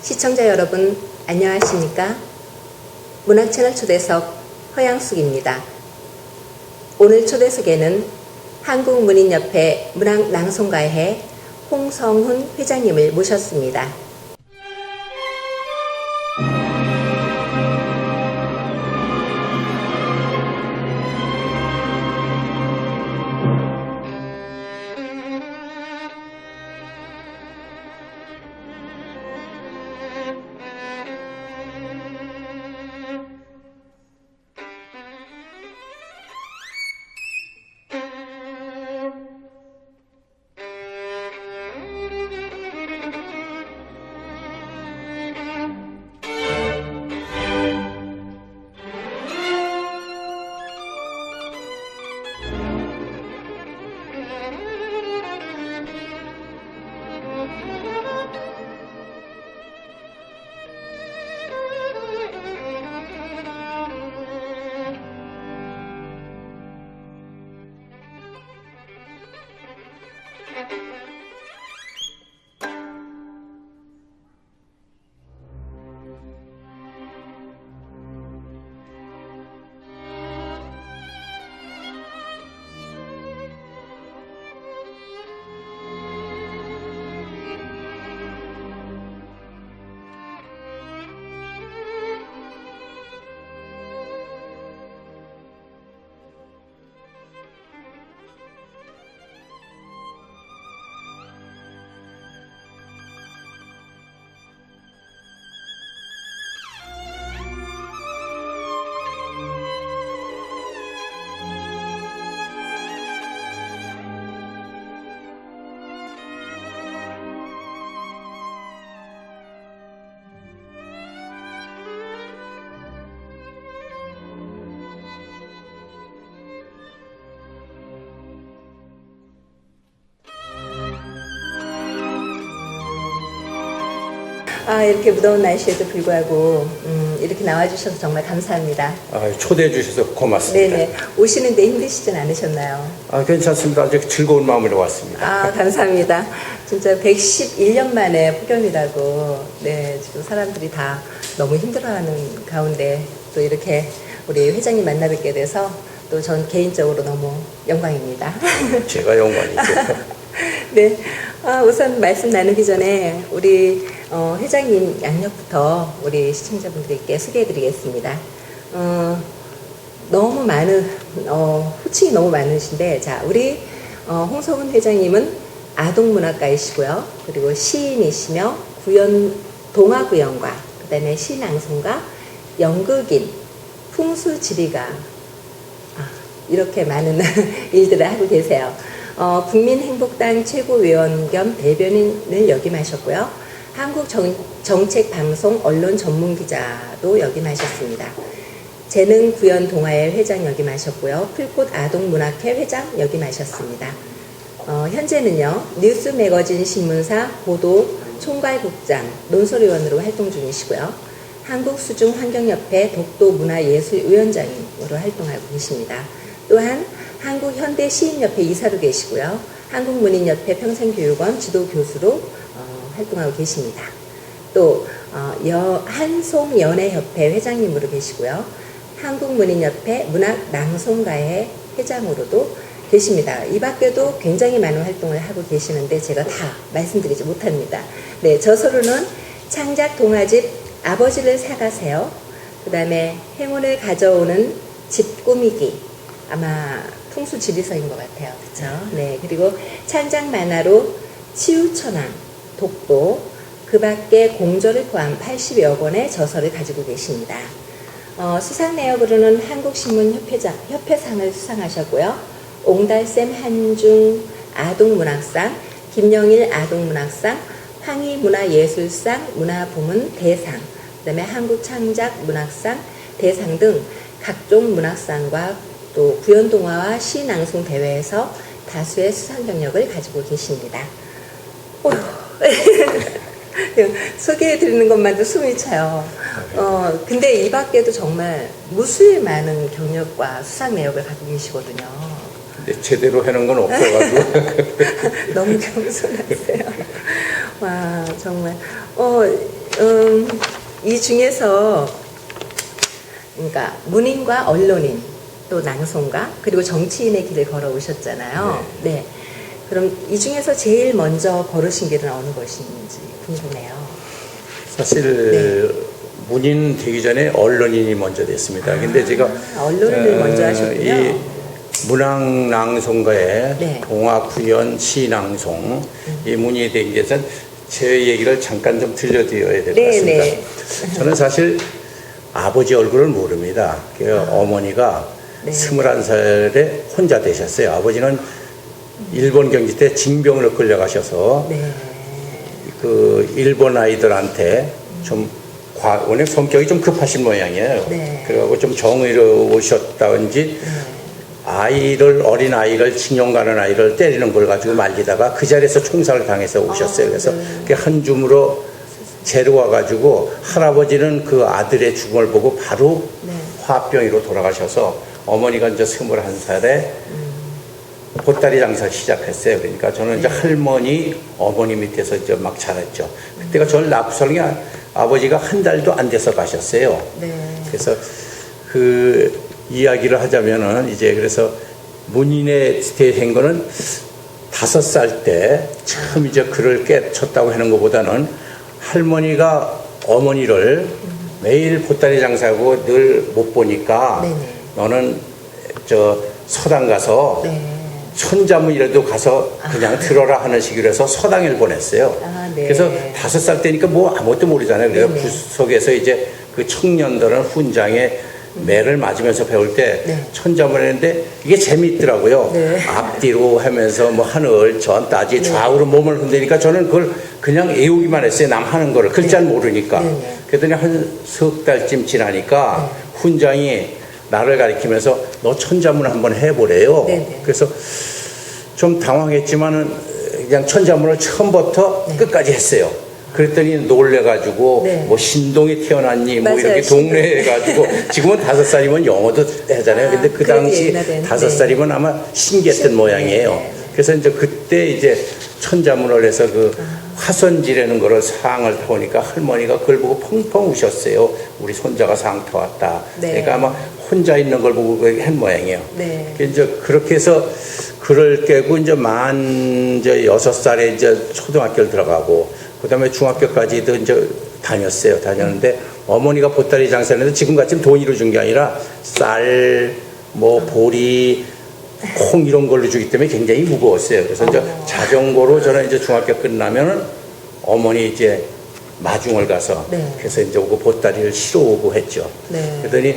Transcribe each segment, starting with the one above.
시청자 여러분 안녕하십니까? 문학채널 초대석 허양숙입니다. 오늘 초대석에는 한국문인협회 문학낭송가회 홍성훈 회장님을 모셨습니다. 이렇게 무더운 날씨에도 불구하고 이렇게 나와주셔서 정말 감사합니다. 초대해 주셔서 고맙습니다. 네네. 오시는데 힘드시진 않으셨나요? 괜찮습니다. 아주 즐거운 마음으로 왔습니다. 감사합니다. 진짜 111년 만에 폭염이라고 지금 사람들이 다 너무 힘들어하는 가운데 또 이렇게 우리 회장님 만나 뵙게 돼서 또 전 개인적으로 너무 영광입니다. 제가 영광이죠. 네. 우선 말씀 나누기 전에 우리 회장님 양력부터 우리 시청자분들께 소개해드리겠습니다. 너무 많은 호칭이 너무 많으신데, 자, 우리 홍성훈 회장님은 아동문학가이시고요, 그리고 시인이시며 동화구연가, 그다음에 시낭송가, 연극인, 풍수지리가 이렇게 많은 일들을 하고 계세요. 국민행복당 최고위원 겸 대변인을 역임하셨고요. 한국정책방송 언론 전문기자도 역임하셨습니다. 재능구연동아회 회장 역임하셨고요. 풀꽃 아동문학회 회장 역임하셨습니다. 현재는요, 뉴스매거진 신문사 보도 총괄국장 논설위원으로 활동 중이시고요. 한국수중환경협회 독도문화예술위원장으로 활동하고 계십니다. 또한 한국현대시인협회 이사로 계시고요. 한국문인협회 평생교육원 지도교수로 활동하고 계십니다. 또 한송연애협회 회장님으로 계시고요. 한국문인협회 문학낭송가회 회장으로도 계십니다. 이 밖에도 굉장히 많은 활동을 하고 계시는데 제가 다 말씀드리지 못합니다. 네, 저서로는 창작 동화집 아버지를 사가세요. 그 다음에 행운을 가져오는 집 꾸미기, 아마 풍수지리서인 것 같아요. 그쵸? 네. 그리고 창작 만화로 치유천왕, 독도, 그 밖에 공저를 포함 80여 권의 저서를 가지고 계십니다. 수상 내역으로는 한국신문협회상을 수상하셨고요. 옹달샘 한중 아동문학상, 김영일 아동문학상, 황희문화예술상 문화부문 대상, 그 다음에 한국창작문학상 대상 등 각종 문학상과 또 구연동화와 시낭송 대회에서 다수의 수상 경력을 가지고 계십니다. 소개해드리는 것만도 숨이 차요. 근데 이 밖에도 정말 무수히 많은 경력과 수상 내역을 갖고 계시거든요. 근데 제대로 해놓은 건 없어가지고. 너무 겸손하세요. 와, 정말. 이 중에서 그러니까 문인과 언론인 또 낭송가 그리고 정치인의 길을 걸어오셨잖아요. 네. 그럼 이 중에서 제일 먼저 걸으신 길은 어느 것인지 궁금해요. 사실 문인 되기 전에 언론인이 먼저 됐습니다. 근데 제가 언론인을 먼저 하셨군요. 이 문학낭송가의 네. 동화구연 시낭송 이 문이 되기 위해서는 제 얘기를 잠깐 좀 들려드려야 될 것 네, 같습니다. 네. 저는 사실 아버지 얼굴을 모릅니다. 그 어머니가 네. 21살에 혼자 되셨어요. 아버지는 일본 경기 때 징병으로 끌려가셔서 네. 그 일본 아이들한테 좀 원래 성격이 좀 급하신 모양이에요. 네. 그리고 좀 정의로우셨다든지 어린 아이를 징용 가는 아이를 때리는 걸 가지고 말리다가 그 자리에서 총살을 당해서 오셨어요. 그래서 그게 한 줌으로 재료와 가지고 할아버지는 그 아들의 죽음을 보고 바로 화병으로 돌아가셔서 어머니가 이제 21살에 보따리 장사를 시작했어요. 그러니까 저는 이제 할머니, 어머니 밑에서 이제 막 자랐죠. 그때가 저를 낳고서는 아버지가 한 달도 안 돼서 가셨어요. 네. 그래서 그 이야기를 하자면은 이제 그래서 문인에 된 거는 5살 때 처음 이제 글을 깨쳤다고 하는 것보다는 할머니가 어머니를 매일 보따리 장사하고 늘 못 보니까 네네. 너는 저 서당 가서 네. 천자문이라도 가서 그냥 들어라 하는 식으로 해서 서당을 보냈어요. 아, 네. 그래서 5살 때니까 뭐 아무것도 모르잖아요. 그래서 네네. 구석에서 이제 그 청년들은 훈장에 매를 맞으면서 배울 때 네. 천자문 했는데 이게 재미있더라고요. 네. 앞뒤로 하면서 뭐 하늘, 전, 따지, 좌우로 몸을 흔드니까 저는 그걸 그냥 애우기만 했어요. 남 하는 거를. 글자는 모르니까. 네네. 그랬더니 한 석 달쯤 지나니까 훈장이 나를 가리키면서 너 천자문 한번 해보래요. 네네. 그래서 좀 당황했지만은 그냥 천자문을 처음부터 끝까지 했어요. 그랬더니 놀래가지고 네. 뭐 신동이 태어났니 뭐 맞아요, 이렇게 동네에 가지고 지금은 5살이면 영어도 하잖아요. 근데 그 그래도 당시 옛날엔, 5살이면 아마 신기했던 모양이에요. 네. 그래서 이제 그때 이제 천자문을 해서 그 화선지라는 거를 상을 타오니까 할머니가 그걸 보고 펑펑 우셨어요. 우리 손자가 상 타왔다. 네. 그러니까 아마 혼자 있는 걸 보고 한 모양이에요. 네. 이제 그렇게 해서 글을 깨고 이제 이제 6살에 이제 초등학교를 들어가고 그다음에 중학교까지도 이제 다녔는데 어머니가 보따리 장사를 했는데 지금같이 돈으로 준 게 아니라 쌀, 뭐 보리, 콩 이런 걸로 주기 때문에 굉장히 무거웠어요. 그래서 이제 자전거로 저는 이제 중학교 끝나면은 어머니 이제 마중을 가서 네. 그래서 이제 오고 보따리를 실어 오고 했죠. 네. 그랬더니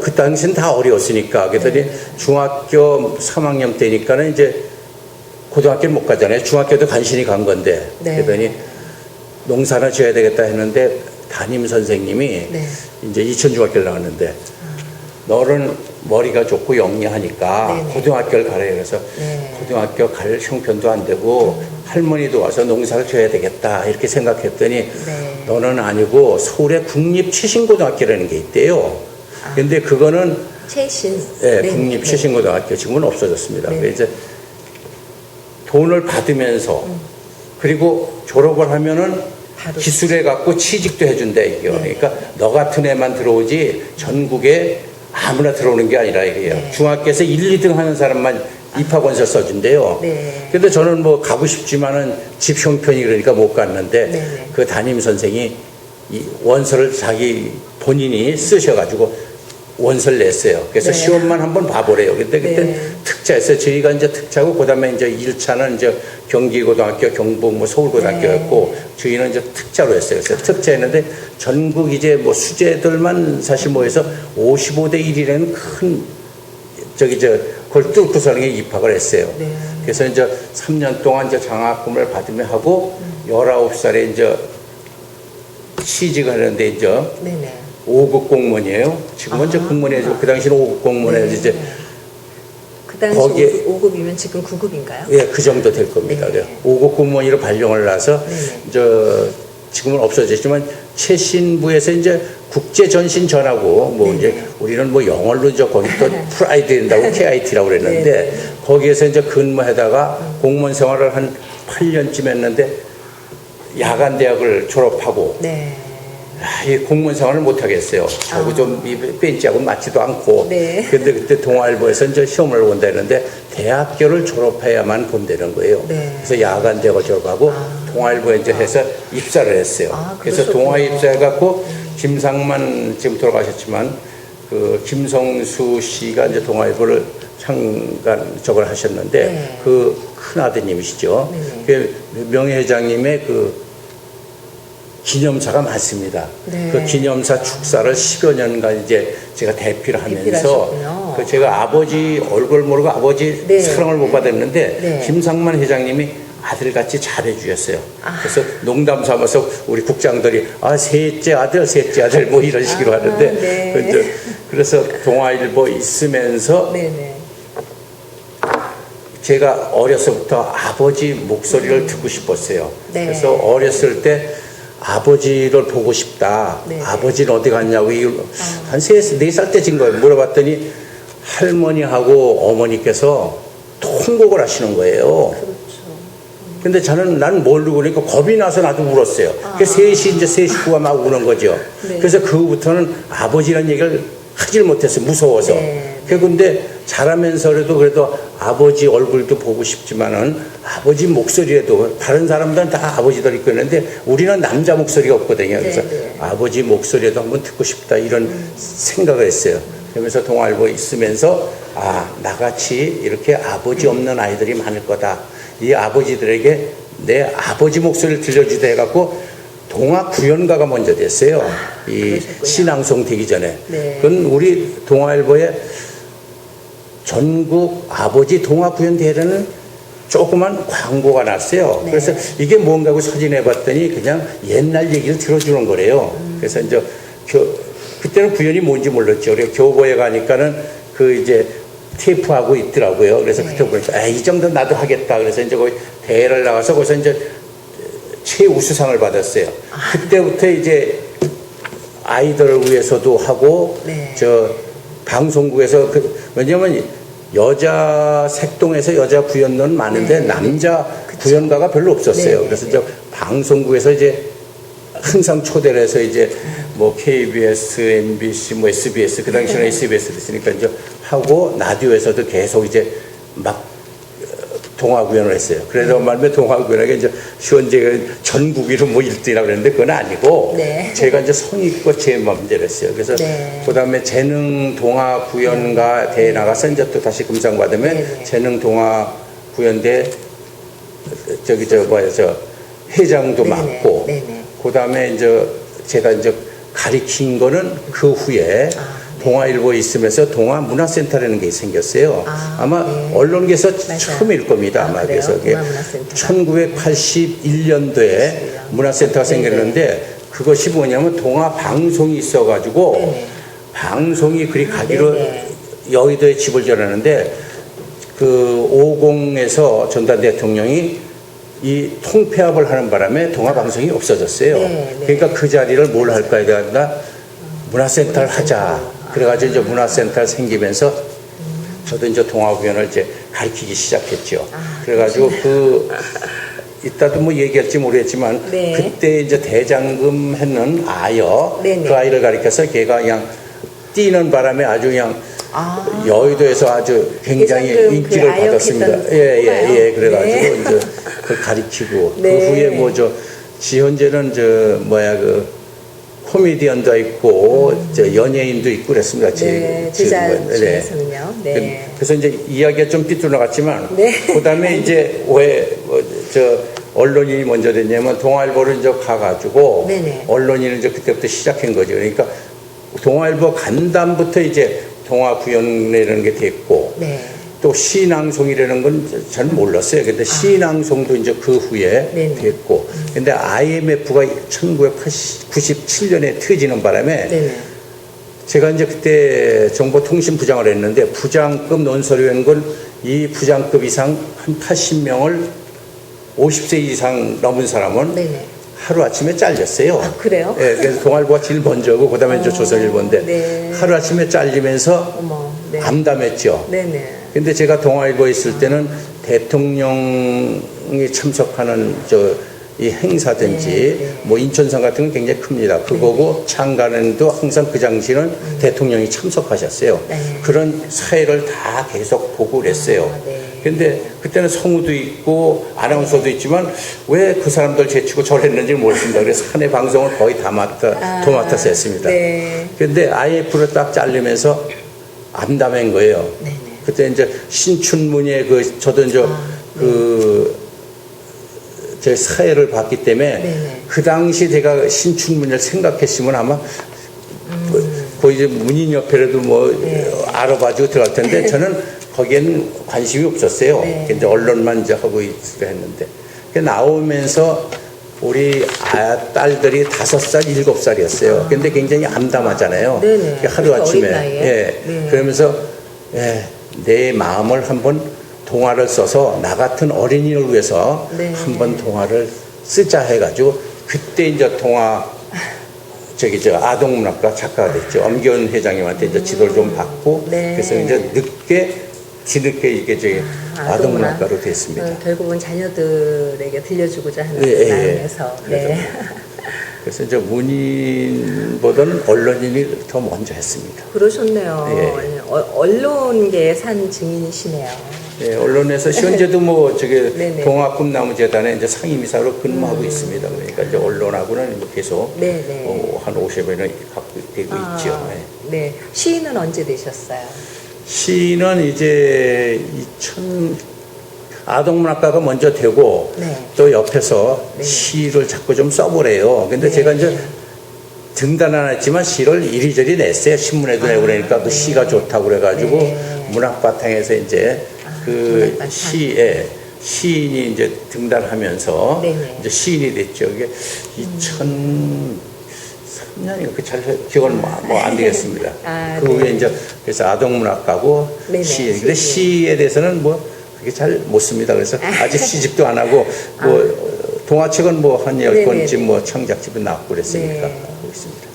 그 당시는 다 어려웠으니까 그랬더니 중학교 3학년 때니까는 이제 고등학교를 못 가잖아요. 중학교도 간신히 간 건데 네. 그랬더니 농사를 지어야 되겠다 했는데 담임 선생님이 이제 이천중학교를 나왔는데 너는 머리가 좋고 영리하니까 네네. 고등학교를 가래. 그래서 고등학교 갈 형편도 안 되고 할머니도 와서 농사를 지어야 되겠다 이렇게 생각했더니 너는 아니고 서울에 국립최신고등학교라는 게 있대요. 근데 그거는 최신. 국립최신고등학교 지금은 없어졌습니다. 그래서 이제 돈을 받으면서 그리고 졸업을 하면은 바로 기술해 갖고 취직도 해준대 이게. 그러니까 너 같은 애만 들어오지 전국에 아무나 들어오는 게 아니라 이게요. 중학교에서 1, 2등 하는 사람만 입학원서 써준대요. 근데 저는 뭐 가고 싶지만은 집 형편이 그러니까 못 갔는데 그 담임 선생이 이 원서를 자기 본인이 쓰셔가지고 원서를 냈어요. 그래서 시험만 한번 봐보래요. 근데 그때 특차였어요. 저희가 이제 특차고 그다음에 이제 1차는 이제 경기고등학교, 경북 뭐 서울고등학교였고 저희는 이제 특차로 했어요. 그래서 특차였는데 전국 이제 뭐 수재들만 사실 모여서 55대 1이라는 큰 그걸 뚫고서는 입학을 했어요. 그래서 이제 3년 동안 이제 장학금을 받으며 하고 19살에 이제 취직을 하는데 이제 5급 공무원이에요. 지금은 이제 공무원이죠. 그 당시는 5급 공무원이죠. 이제 그 당시 거기에 5급이면 지금 9급인가요? 예, 그 정도 될 겁니다. 5급 공무원으로 발령을 나서 지금은 없어졌지만 최신부에서 이제 국제 전신 전하고 뭐 이제 우리는 뭐 영어로 거기 또 프라이드 된다고 KIT라고 그랬는데 거기에서 이제 근무하다가 공무원 생활을 한 8년쯤 했는데 야간 대학을 졸업하고 네. 이 공무원 생활을 못 하겠어요. 저거 좀 벤치하고 맞지도 않고. 네. 근데 그때 동아일보에서 이제 시험을 본다 했는데 대학교를 졸업해야만 본다는 거예요. 네. 그래서 야간 대학을 졸업하고 동아일보에 이제 해서 입사를 했어요. 그래서 그러셨군요. 동아에 입사해갖고 김상만 지금 돌아가셨지만 그 김성수 씨가 이제 동아일보를 창간 저걸 하셨는데 네. 그 큰 아드님이시죠. 네. 그 명예회장님의 그 기념사가 많습니다. 네. 그 기념사 축사를 10여 년간 이제 제가 대피를 하면서 대피하셨군요. 그 제가 아버지 얼굴 모르고 아버지 네. 사랑을 못 받았는데 네. 김상만 회장님이 아들같이 잘해주셨어요. 그래서 농담 삼아서 우리 국장들이 셋째 아들 뭐 이런 식으로 하는데 네. 그래서 동아일보 있으면서 네네. 제가 어려서부터 아버지 목소리를 듣고 싶었어요. 네. 그래서 어렸을 때 아버지를 보고 싶다. 네. 아버지는 어디 갔냐고 한 4살 때진 거예요. 물어봤더니 할머니하고 어머니께서 통곡을 하시는 거예요. 그렇죠. 근데 난 모르고 그러니까 겁이 나서 나도 울었어요. 그래서 세 식구가 막 우는 거죠. 네. 그래서 그후부터는 아버지라는 얘기를 하질 못했어요. 무서워서. 네. 근데 자라면서라도 그래도 아버지 얼굴도 보고 싶지만은 아버지 목소리에도 다른 사람들은 다 아버지들 있고 있는데 우리는 남자 목소리가 없거든요. 그래서 네. 아버지 목소리에도 한번 듣고 싶다 이런 생각을 했어요. 그러면서 동아일보에 있으면서 나같이 이렇게 아버지 없는 아이들이 많을 거다. 이 아버지들에게 내 아버지 목소리를 들려주다 해갖고 동화 구연가가 먼저 됐어요. 이 그러셨군요. 신앙송 되기 전에. 네. 그건 우리 동아일보에 전국 아버지 동화 구연 대회라는 조그만 광고가 났어요. 네. 그래서 이게 뭔가 하고 사진해 봤더니 그냥 옛날 얘기를 들어주는 거래요. 그래서 이제 그때는 구연이 뭔지 몰랐죠. 그래서 교보에 가니까는 그 이제 테이프하고 있더라고요. 그래서 네. 그때 보니까 이 정도 나도 하겠다. 그래서 이제 거기 대회를 나가서 거기서 이제 최우수상을 받았어요. 그때부터 이제 아이들을 위해서도 하고 네. 방송국에서 왜냐면 여자 색동에서 여자 구연은 많은데 네. 남자 구연가가 별로 없었어요. 네. 그래서 이제 방송국에서 이제 항상 초대를 해서 이제 뭐 KBS, MBC, 뭐 SBS 그 당시에는 SBS 됐으니까 이제 하고 라디오에서도 계속 이제 막 동화구연을 했어요. 그래서 말면 동화구연에게 이제 현재 전국 1위 뭐 1등이라고 그랬는데 그건 아니고 네. 제가 이제 성의껏 제 마음대로 했어요. 그래서 네. 그다음에 재능 동화구연가 대회 나가서 이제 또 다시 금상 받으면 네. 재능 동화구연대 회장도 네네. 맡고 네네. 그다음에 이제 제가 이제 가리킨 거는 그 후에 동아일보에 있으면서 동아문화센터라는 게 생겼어요. 아마 네. 언론계에서 맞아요. 처음일 겁니다. 아마 그래요? 그래서 동아문화센터가. 1981년도에 문화센터가 생겼는데 그것이 뭐냐면 동아방송이 있어가지고 네네. 방송이 그리 가기로 네네. 여의도에 집을 지었는데 그 50에서 전두환 대통령이 이 통폐합을 하는 바람에 동아방송이 없어졌어요. 네, 네. 그러니까 그 자리를 뭘 할까에 대한다 문화센터를 하자. 그래가지고 이제 문화센터가 생기면서 저도 이제 동아구연을 이제 가르치기 시작했죠. 그래가지고 이따도 뭐 얘기할지 모르겠지만 네. 그때 이제 대장금 했는 아여 네네. 그 아이를 가르쳐서 걔가 그냥 뛰는 바람에 아주 그냥 여의도에서 아주 굉장히 대장금 인기를 그 받았습니다. 아역했던 예. 그래가지고 네. 이제 그걸 가르치고 네. 그 후에 뭐 현재는 코미디언도 있고 연예인도 있고 그랬습니다. 네, 제자 중에서는요. 네. 그래서 이제 이야기가 좀 삐뚤어나갔지만 네. 그다음에 이제 언론인이 먼저 됐냐면 동아일보를 이제 가가지고 네네. 언론인을 이제 그때부터 시작한 거죠. 그러니까 동아일보 간담부터 이제 동아구연이라는 게 됐고 네. 또 시낭송이라는 건 잘 몰랐어요. 근데 시낭송도 이제 그 후에 네네. 됐고 근데 IMF가 1997년에 터지는 바람에 네네. 제가 이제 그때 정보통신부장을 했는데 부장급 논설위원 이 부장급 이상 한 80명을 50세 이상 넘은 사람은 네네. 하루아침에 잘렸어요. 그래요? 예, 그래서 동아일보가 제일 먼저고 그다음에 이제 조선일보인데 네. 하루아침에 잘리면서 어머. 네. 암담했죠. 네네. 근데 제가 동아일보에 있을 때는 대통령이 참석하는 이 행사든지 네. 뭐 인천상 같은 건 굉장히 큽니다. 그거고 창간에도 항상 그 당시는 대통령이 참석하셨어요. 네. 그런 사회를 다 계속 보고 그랬어요. 네. 근데 그때는 성우도 있고 아나운서도 있지만 왜 그 사람들 제치고 저랬는지 모르겠습니다. 그래서 한 해 방송을 거의 다 도맡아서 했습니다. 네. 근데 IF를 딱 자르면서 암담한 거예요. 네네. 그때 이제 신춘문예 저도 이제 제 사회를 봤기 때문에 네네. 그 당시 제가 신춘문예를 생각했으면 아마 거의 이제 문인협회라도 뭐 네. 알아봐주고 들어갈 텐데 저는 거기에는 관심이 없었어요. 네. 이제 언론만 이제 하고 있으려 했는데. 나오면서 우리 딸들이 5살, 7살이었어요. 근데 굉장히 암담하잖아요. 네네. 하루아침에. 어린 나이에. 예. 네. 그러면서 내 마음을 한번 동화를 써서 나 같은 어린이를 위해서 네. 한번 동화를 쓰자 해가지고 그때 이제 동화 아동문학과 작가가 됐죠. 엄기원 회장님한테 이제 지도를 좀 받고 네. 그래서 이제 뒤늦게 이게 아동문학가로 됐습니다. 결국은 자녀들에게 들려주고자 하는 예, 마음에서. 네. 그래서 이제 문인보다는 언론인이 더 먼저 했습니다. 그러셨네요. 예. 언론계의 산 증인이시네요. 네, 언론에서 현재도 네네. 동아꿈나무재단에 이제 상임이사로 근무하고 있습니다. 그러니까 이제 언론하고는 계속 네네. 한 50년을 갖고 되고 있죠. 네. 네. 시인은 언제 되셨어요? 시는 이제 아동문학가가 먼저 되고 네. 또 옆에서 네. 시를 자꾸 좀 써보래요. 근데 네. 제가 이제 등단 안 했지만 시를 이리저리 냈어요. 신문에도 내고 그러니까 그 시가 좋다고 그래가지고 네. 문학바탕에서 이제 문학바탕. 시인이 이제 등단하면서 네네. 이제 시인이 됐죠. 이게 2003년인가 잘 기억은 뭐 안 되겠습니다. 그 네. 후에 이제 그래서 아동문학가고 네네. 시. 근데 시에 대해서는 뭐 그렇게 잘 못 씁니다. 그래서 아직 시집도 안 하고 뭐 동화책은 뭐 한 10권쯤 뭐 창작집은 나왔고 그랬으니까 네. 하고 있습니다.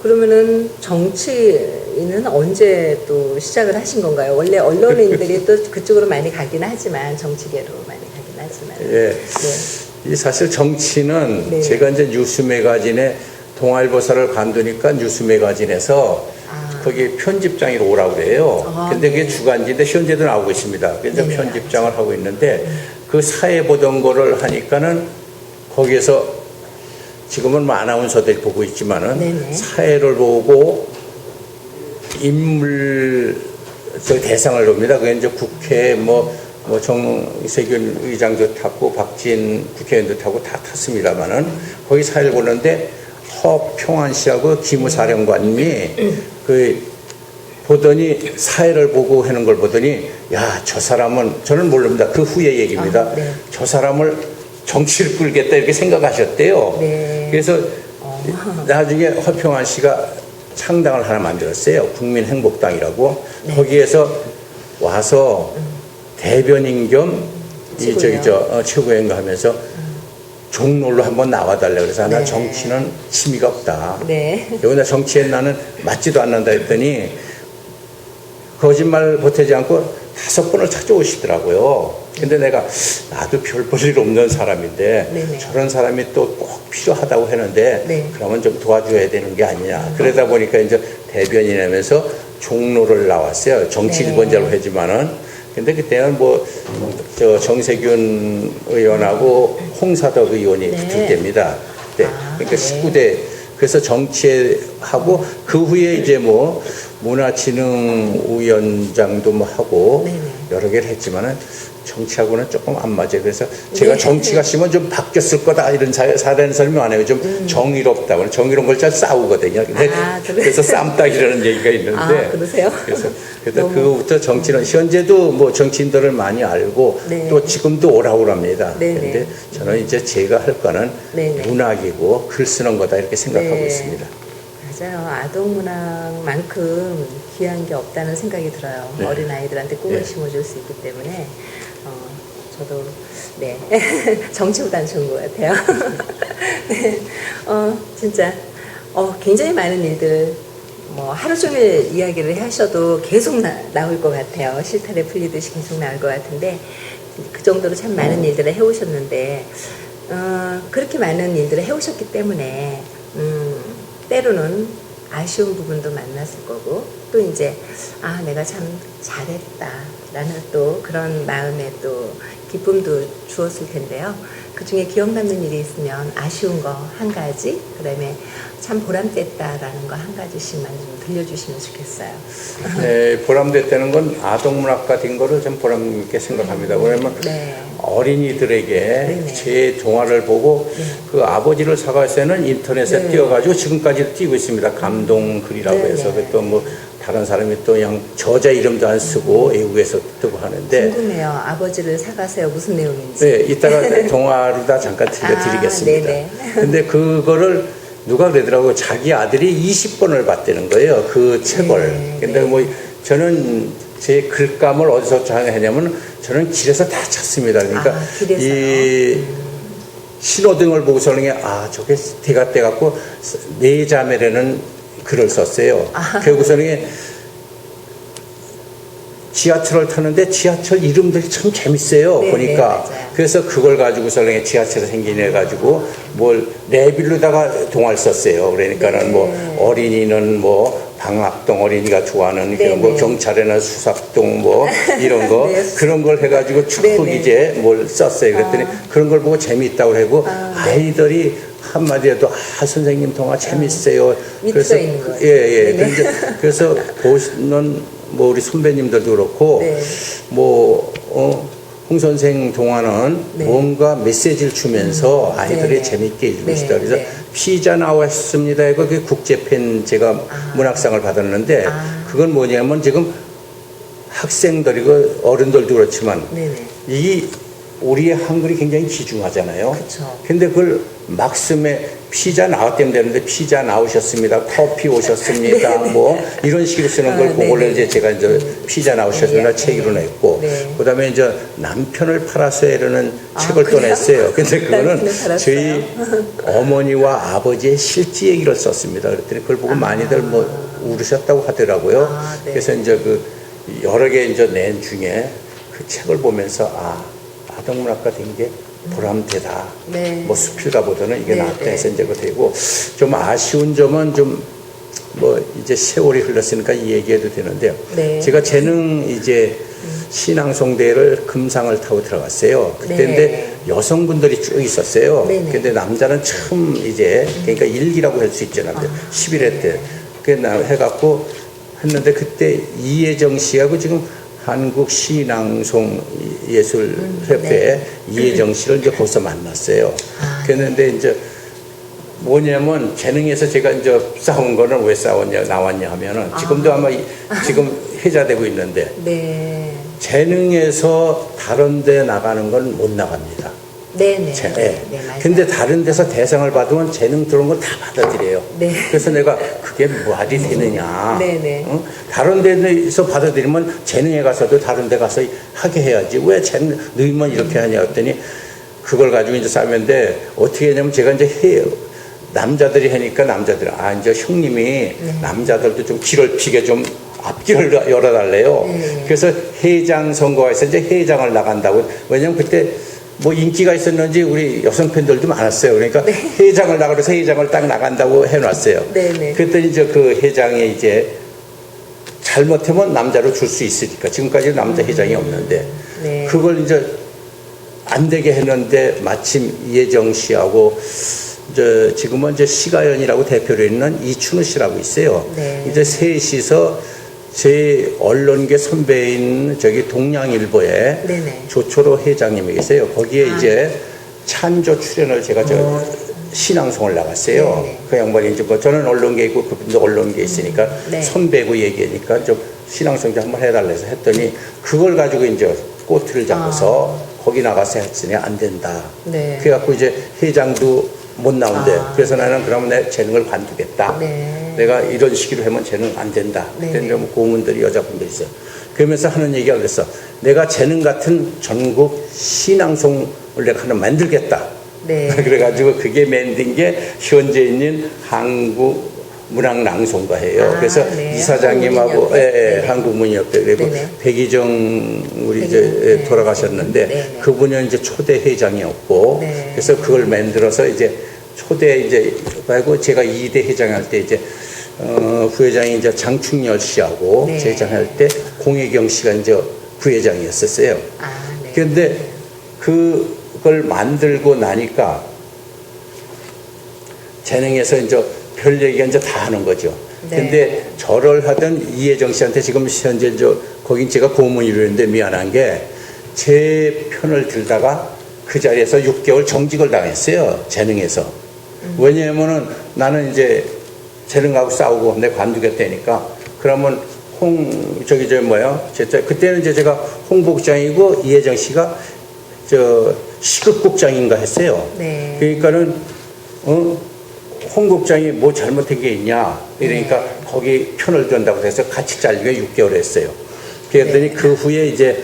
그러면은 정치인은 언제 또 시작을 하신 건가요? 원래 언론인들이 또 그쪽으로 많이 가긴 하지만 정치계로 많이 가긴 하지만. 예. 네. 이 사실 정치는 네. 제가 이제 뉴스 매거진에 동아일보사를 관두니까 뉴스 매거진에서 거기 편집장으로 오라고 그래요. 근데 그게 네. 주간지인데 현재도 나오고 있습니다. 그래서 네네. 편집장을 하고 있는데 그 사회 보던 거를 하니까는 거기에서 지금은 뭐 아나운서들이 보고 있지만은 네네. 사회를 보고 인물 대상을 봅니다. 그게 이제 국회 뭐 정세균 의장도 탔고 박진 국회의원도 타고 다 탔습니다만은 거기 사회를 보는데 허평환 씨하고 기무사령관님이 보더니 사회를 보고 하는 걸 보더니 야, 저 사람은 저는 모릅니다. 그 후의 얘기입니다. 네. 저 사람을 정치를 끌겠다 이렇게 생각하셨대요. 네. 그래서 나중에 허평환 씨가 창당을 하나 만들었어요. 국민행복당이라고. 네. 거기에서 와서 대변인 겸 최고위원가 하면서 종로로 한번 나와달라 그래서 나 네. 정치는 취미가 없다. 네. 여기다 정치에 나는 맞지도 않는다 했더니 거짓말 보태지 않고 5번을 찾아오시더라고요. 근데 내가 나도 별 볼 일 없는 사람인데 네네. 저런 사람이 또 꼭 필요하다고 했는데 네. 그러면 좀 도와줘야 되는 게 아니냐. 그러다 보니까 이제 대변인 하면서 종로를 나왔어요. 정치 네. 1번자로 하지만은. 근데 그때는 정세균 의원하고 홍사덕 의원이 네. 붙을 때입니다. 네. 그러니까 네. 19대. 그래서 정치에 하고 그 후에 이제 뭐 문화진흥위원장도 뭐 하고 네네. 여러 개를 했지만은 정치하고는 조금 안 맞아요. 그래서 제가 네. 정치가 심으면 좀 바뀌었을 거다 이런 사례는 설명 안 해요. 좀 정의롭다고. 정의로운 걸 잘 싸우거든요. 근데 그래서 쌈딱이라는 얘기가 있는데. 그러세요? 그래서 그부터 정치는 현재도 뭐 정치인들을 많이 알고 네. 또 지금도 오라고 합니다. 네네. 그런데 저는 이제 제가 할 거는 네네. 문학이고 글 쓰는 거다 이렇게 생각하고 네. 있습니다. 맞아요. 아동문학만큼 귀한 게 없다는 생각이 들어요. 네. 어린아이들한테 꿈을 네. 심어줄 수 있기 때문에 저도 네 정치보다는 좋은 것 같아요. 네. 진짜 굉장히 많은 일들 뭐 하루 종일 이야기를 하셔도 계속 나올 것 같아요. 실타래 풀리듯이 계속 나올 것 같은데 그 정도로 참 많은 일들을 해오셨는데 그렇게 많은 일들을 해오셨기 때문에 때로는 아쉬운 부분도 만났을 거고 또 이제 내가 참 잘했다라는 또 그런 마음에 또 기쁨도 주었을 텐데요. 그 중에 기억 남는 일이 있으면 아쉬운 거 한 가지, 그다음에 참 보람됐다라는 거 한 가지씩만 좀 들려주시면 좋겠어요. 네, 보람됐다는 건 아동문학가 된 거를 좀 보람 있게 생각합니다. 왜냐면 네. 어린이들에게 네네. 제 동화를 보고 그 아버지를 사과해서는 인터넷에 네. 띄워가지고 지금까지 띄고 있습니다. 감동 글이라고 네네. 해서 또 뭐 다른 사람이 또 그냥 저자 이름도 안 쓰고 외국에서 뜨고 하는데 궁금해요. 아버지를 사가세요. 무슨 내용인지. 네, 이따가 동화로 다 잠깐 들려드리겠습니다. 네네. 근데 그거를 누가 그러더라고요. 자기 아들이 20번을 봤다는 거예요. 그 책을. 네, 근데 네. 뭐 저는 제 글감을 어디서 했냐면 저는 길에서 다 찾습니다. 그러니까 길에서요? 이 신호등을 보고서는 저게 대가 떼갖고 네 자매라는 글을 썼어요. 결국서는 지하철을 타는데 지하철 이름들이 참 재밌어요. 네, 보니까. 네, 그래서 그걸 가지고서 지하철에 생기네 가지고 뭘 레빌로다가 동화를 썼어요. 그러니까는 네. 뭐 어린이는 뭐 방학동 어린이가 좋아하는 네, 뭐 네. 경찰에는 수사동 뭐 이런 거 네. 그런 걸 해가지고 쭉 네, 네. 이제 뭘 썼어요. 그랬더니 그런 걸 보고 재미있다고 하고 아이들이 한마디라도 선생님 동화 재밌어요. 밑에 있는 거예요. 예. 네네. 그래서 보시는 뭐 우리 선배님들도 그렇고 네. 홍 선생 동화는 네. 뭔가 메시지를 주면서 아이들이 네네. 재밌게 읽고 네, 있다. 그래서 네. 피자 나왔습니다. 이거 그 국제팬 제가 문학상을 받았는데 그건 뭐냐면 지금 학생들이고 어른들도 그렇지만 네네. 이 우리의 한글이 굉장히 귀중하잖아요. 그쵸. 근데 그걸 막씀에 피자 나왔다면 되는데 피자 나오셨습니다. 커피 오셨습니다. 뭐 이런 식으로 쓰는 걸 그걸로 이제 제가 이제 피자 나오셨습니다. 책으로 냈고 네. 그다음에 이제 남편을 팔아서라는 책을 또 그래요? 냈어요. 근데 그거는 남편을 팔았어요? 저희 어머니와 아버지의 실제 얘기를 썼습니다. 그랬더니 그걸 보고 많이들 뭐 울으셨다고 하더라고요. 네. 그래서 이제 그 여러 개 이제 낸 중에 그 책을 보면서 아동문학가 된 게 보람되다. 네. 뭐 수필가보다는 이게 네, 낫다 네. 해서 이제 그 되고 좀 아쉬운 점은 좀 뭐 이제 세월이 흘렀으니까 이 얘기해도 되는데요. 네. 제가 재능 이제 신앙송대를 금상을 타고 들어갔어요. 그때인데 네. 여성분들이 쭉 있었어요. 네, 네. 근데 남자는 처음 이제 그러니까 일기라고 할 수 있잖아요. 11회 때. 그게 해갖고 했는데 그때 이혜정 씨하고 지금 한국 신앙송 예술협회 네. 이혜정 씨를 이제 거기서 만났어요. 그랬는데 이제 뭐냐면 재능에서 제가 이제 싸운 거는 왜 나왔냐 하면은 지금도 아마 지금 회자되고 있는데 네. 재능에서 다른 데 나가는 건 못 나갑니다. 네네. 네. 네, 맞아요. 근데 다른 데서 대상을 받으면 재능 들어온 걸 다 받아들여요. 네. 그래서 내가 그게 말이 되느냐. 네네. 응? 다른 데서 받아들이면 재능에 가서도 다른 데 가서 하게 해야지. 왜 재능, 너희만 이렇게 하냐 했더니 그걸 가지고 이제 싸면데 어떻게 했냐면 제가 이제 해요. 남자들이 하니까 이제 형님이 남자들도 좀 길을 피게 좀 앞길을 열어달래요. 그래서 회장 선거에서 이제 회장을 나간다고. 왜냐면 그때 뭐 인기가 있었는지 우리 여성 팬들도 많았어요. 그러니까 회장을 나가서 회장을 딱 나간다고 해놨어요. 네네. 그랬더니 이제 그 회장이 이제 잘못하면 남자로 줄 수 있으니까 지금까지 남자 회장이 없는데 네. 그걸 이제 안 되게 했는데 마침 이혜정 씨하고 지금은 이제 시가연이라고 대표로 있는 이춘우 씨라고 있어요. 네. 이제 셋이서 제 언론계 선배인 동양일보에 네네. 조초로 회장님이 계세요. 거기에 이제 찬조 출연을 제가 신앙송을 나갔어요. 네네. 그 양반이 이제 뭐 저는 언론계에 있고 그분도 언론계에 있으니까 네. 선배고 얘기하니까 좀 신앙송 좀 한번 해달라 해서 했더니 그걸 가지고 이제 꼬투리를 잡고서 거기 나가서 했으니 안 된다. 네. 그래갖고 이제 회장도 못 나온대. 그래서 나는 그러면 내 재능을 관두겠다. 네. 내가 이런 식으로 하면 재능 안 된다. 네. 그런데 뭐 고문들이 여자분들이 있어요. 그러면서 하는 얘기가 그랬어. 내가 재능 같은 전국 신앙송을 내가 하나 만들겠다. 네. 그래가지고 그게 만든 게 현재 있는 한국 문학 낭송가예요. 아, 그래서 네. 이사장님하고 한국문인협회. 한국문인협회 그리고 네네. 백이정 우리 이제 네. 돌아가셨는데 네네. 그분이 이제 초대 회장이었고 네. 그래서 그걸 만들어서 이제 초대 이제 말고 제가 2대 회장할 때 이제 부회장이 이제 장충렬 씨하고 네. 회장할 때 공혜경 씨가 이제 부회장이었었어요. 아, 네. 그런데 그걸 만들고 나니까 재능에서 이제 별 얘기가 이제 다 하는 거죠. 네. 근데 저를 하던 이혜정 씨한테 지금 현재 거긴 제가 고문이로 했는데 미안한 게 제 편을 들다가 그 자리에서 6개월 정직을 당했어요. 재능에서. 왜냐하면은 나는 이제 재능하고 싸우고 내 관두겠다니까 그러면 그때는 이제 제가 홍국장이고 이혜정 씨가 시급국장인가 했어요. 네. 그러니까는 홍국장이 뭐 잘못한 게 있냐 이러니까 네. 거기 편을 든다고 해서 같이 잘리게 6개월 했어요. 그랬더니 네. 그 후에 이제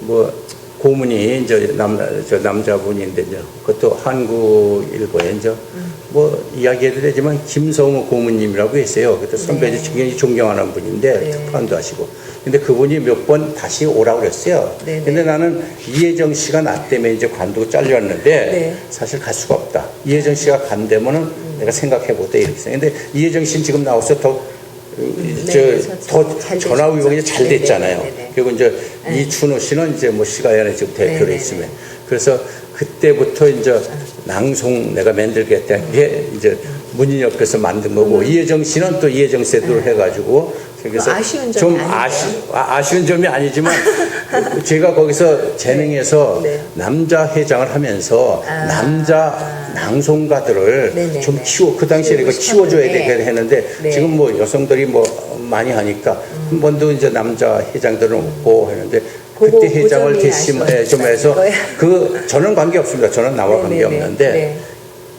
뭐 고문이 이제 남자분인데 이제 그것도 한국일보에 이제 뭐 이야기해도 되지만 김성우 고문님이라고 있어요. 그때 선배님 네. 굉장히 존경하는 분인데 네. 특파원도 하시고. 근데 그분이 몇 번 다시 오라고 그랬어요. 네, 네. 근데 나는 이혜정 씨가 나 때문에 이제 관두고 잘렸는데 네. 사실 갈 수가 없다. 이혜정 씨가 간다면은 내가 생각해보다 이렇게 생각해. 근데 이혜정 씨는 지금 나와서 더 잘 전화 위복이 잘 네네. 됐잖아요. 네네. 그리고 이제 네. 이춘호 씨는 이제 뭐 시가연에 지금 대표로 네네네. 있으면 그래서 그때부터 이제 낭송 내가 만들겠다는 게 이제 문인협회에서 만든 거고 이혜정 씨는 또 이혜정 세대로 해가지고 그래서 아쉬운 점이 좀 아니죠. 아쉬운 점이 아니지만 제가 거기서 재능에서 네. 남자 회장을 하면서 남자 낭송가들을 네네네. 좀 그 당시에 이거 키우고 키워줘야 싶었는데. 되게 했는데 네. 지금 뭐 여성들이 뭐 많이 하니까 한 번도 이제 남자 회장들은 없고 했는데 그거 그때 회장을 그 점이 좀 해서 아쉬웠다는 저는 관계 없습니다. 저는 나와 관계 네네네. 없는데 네.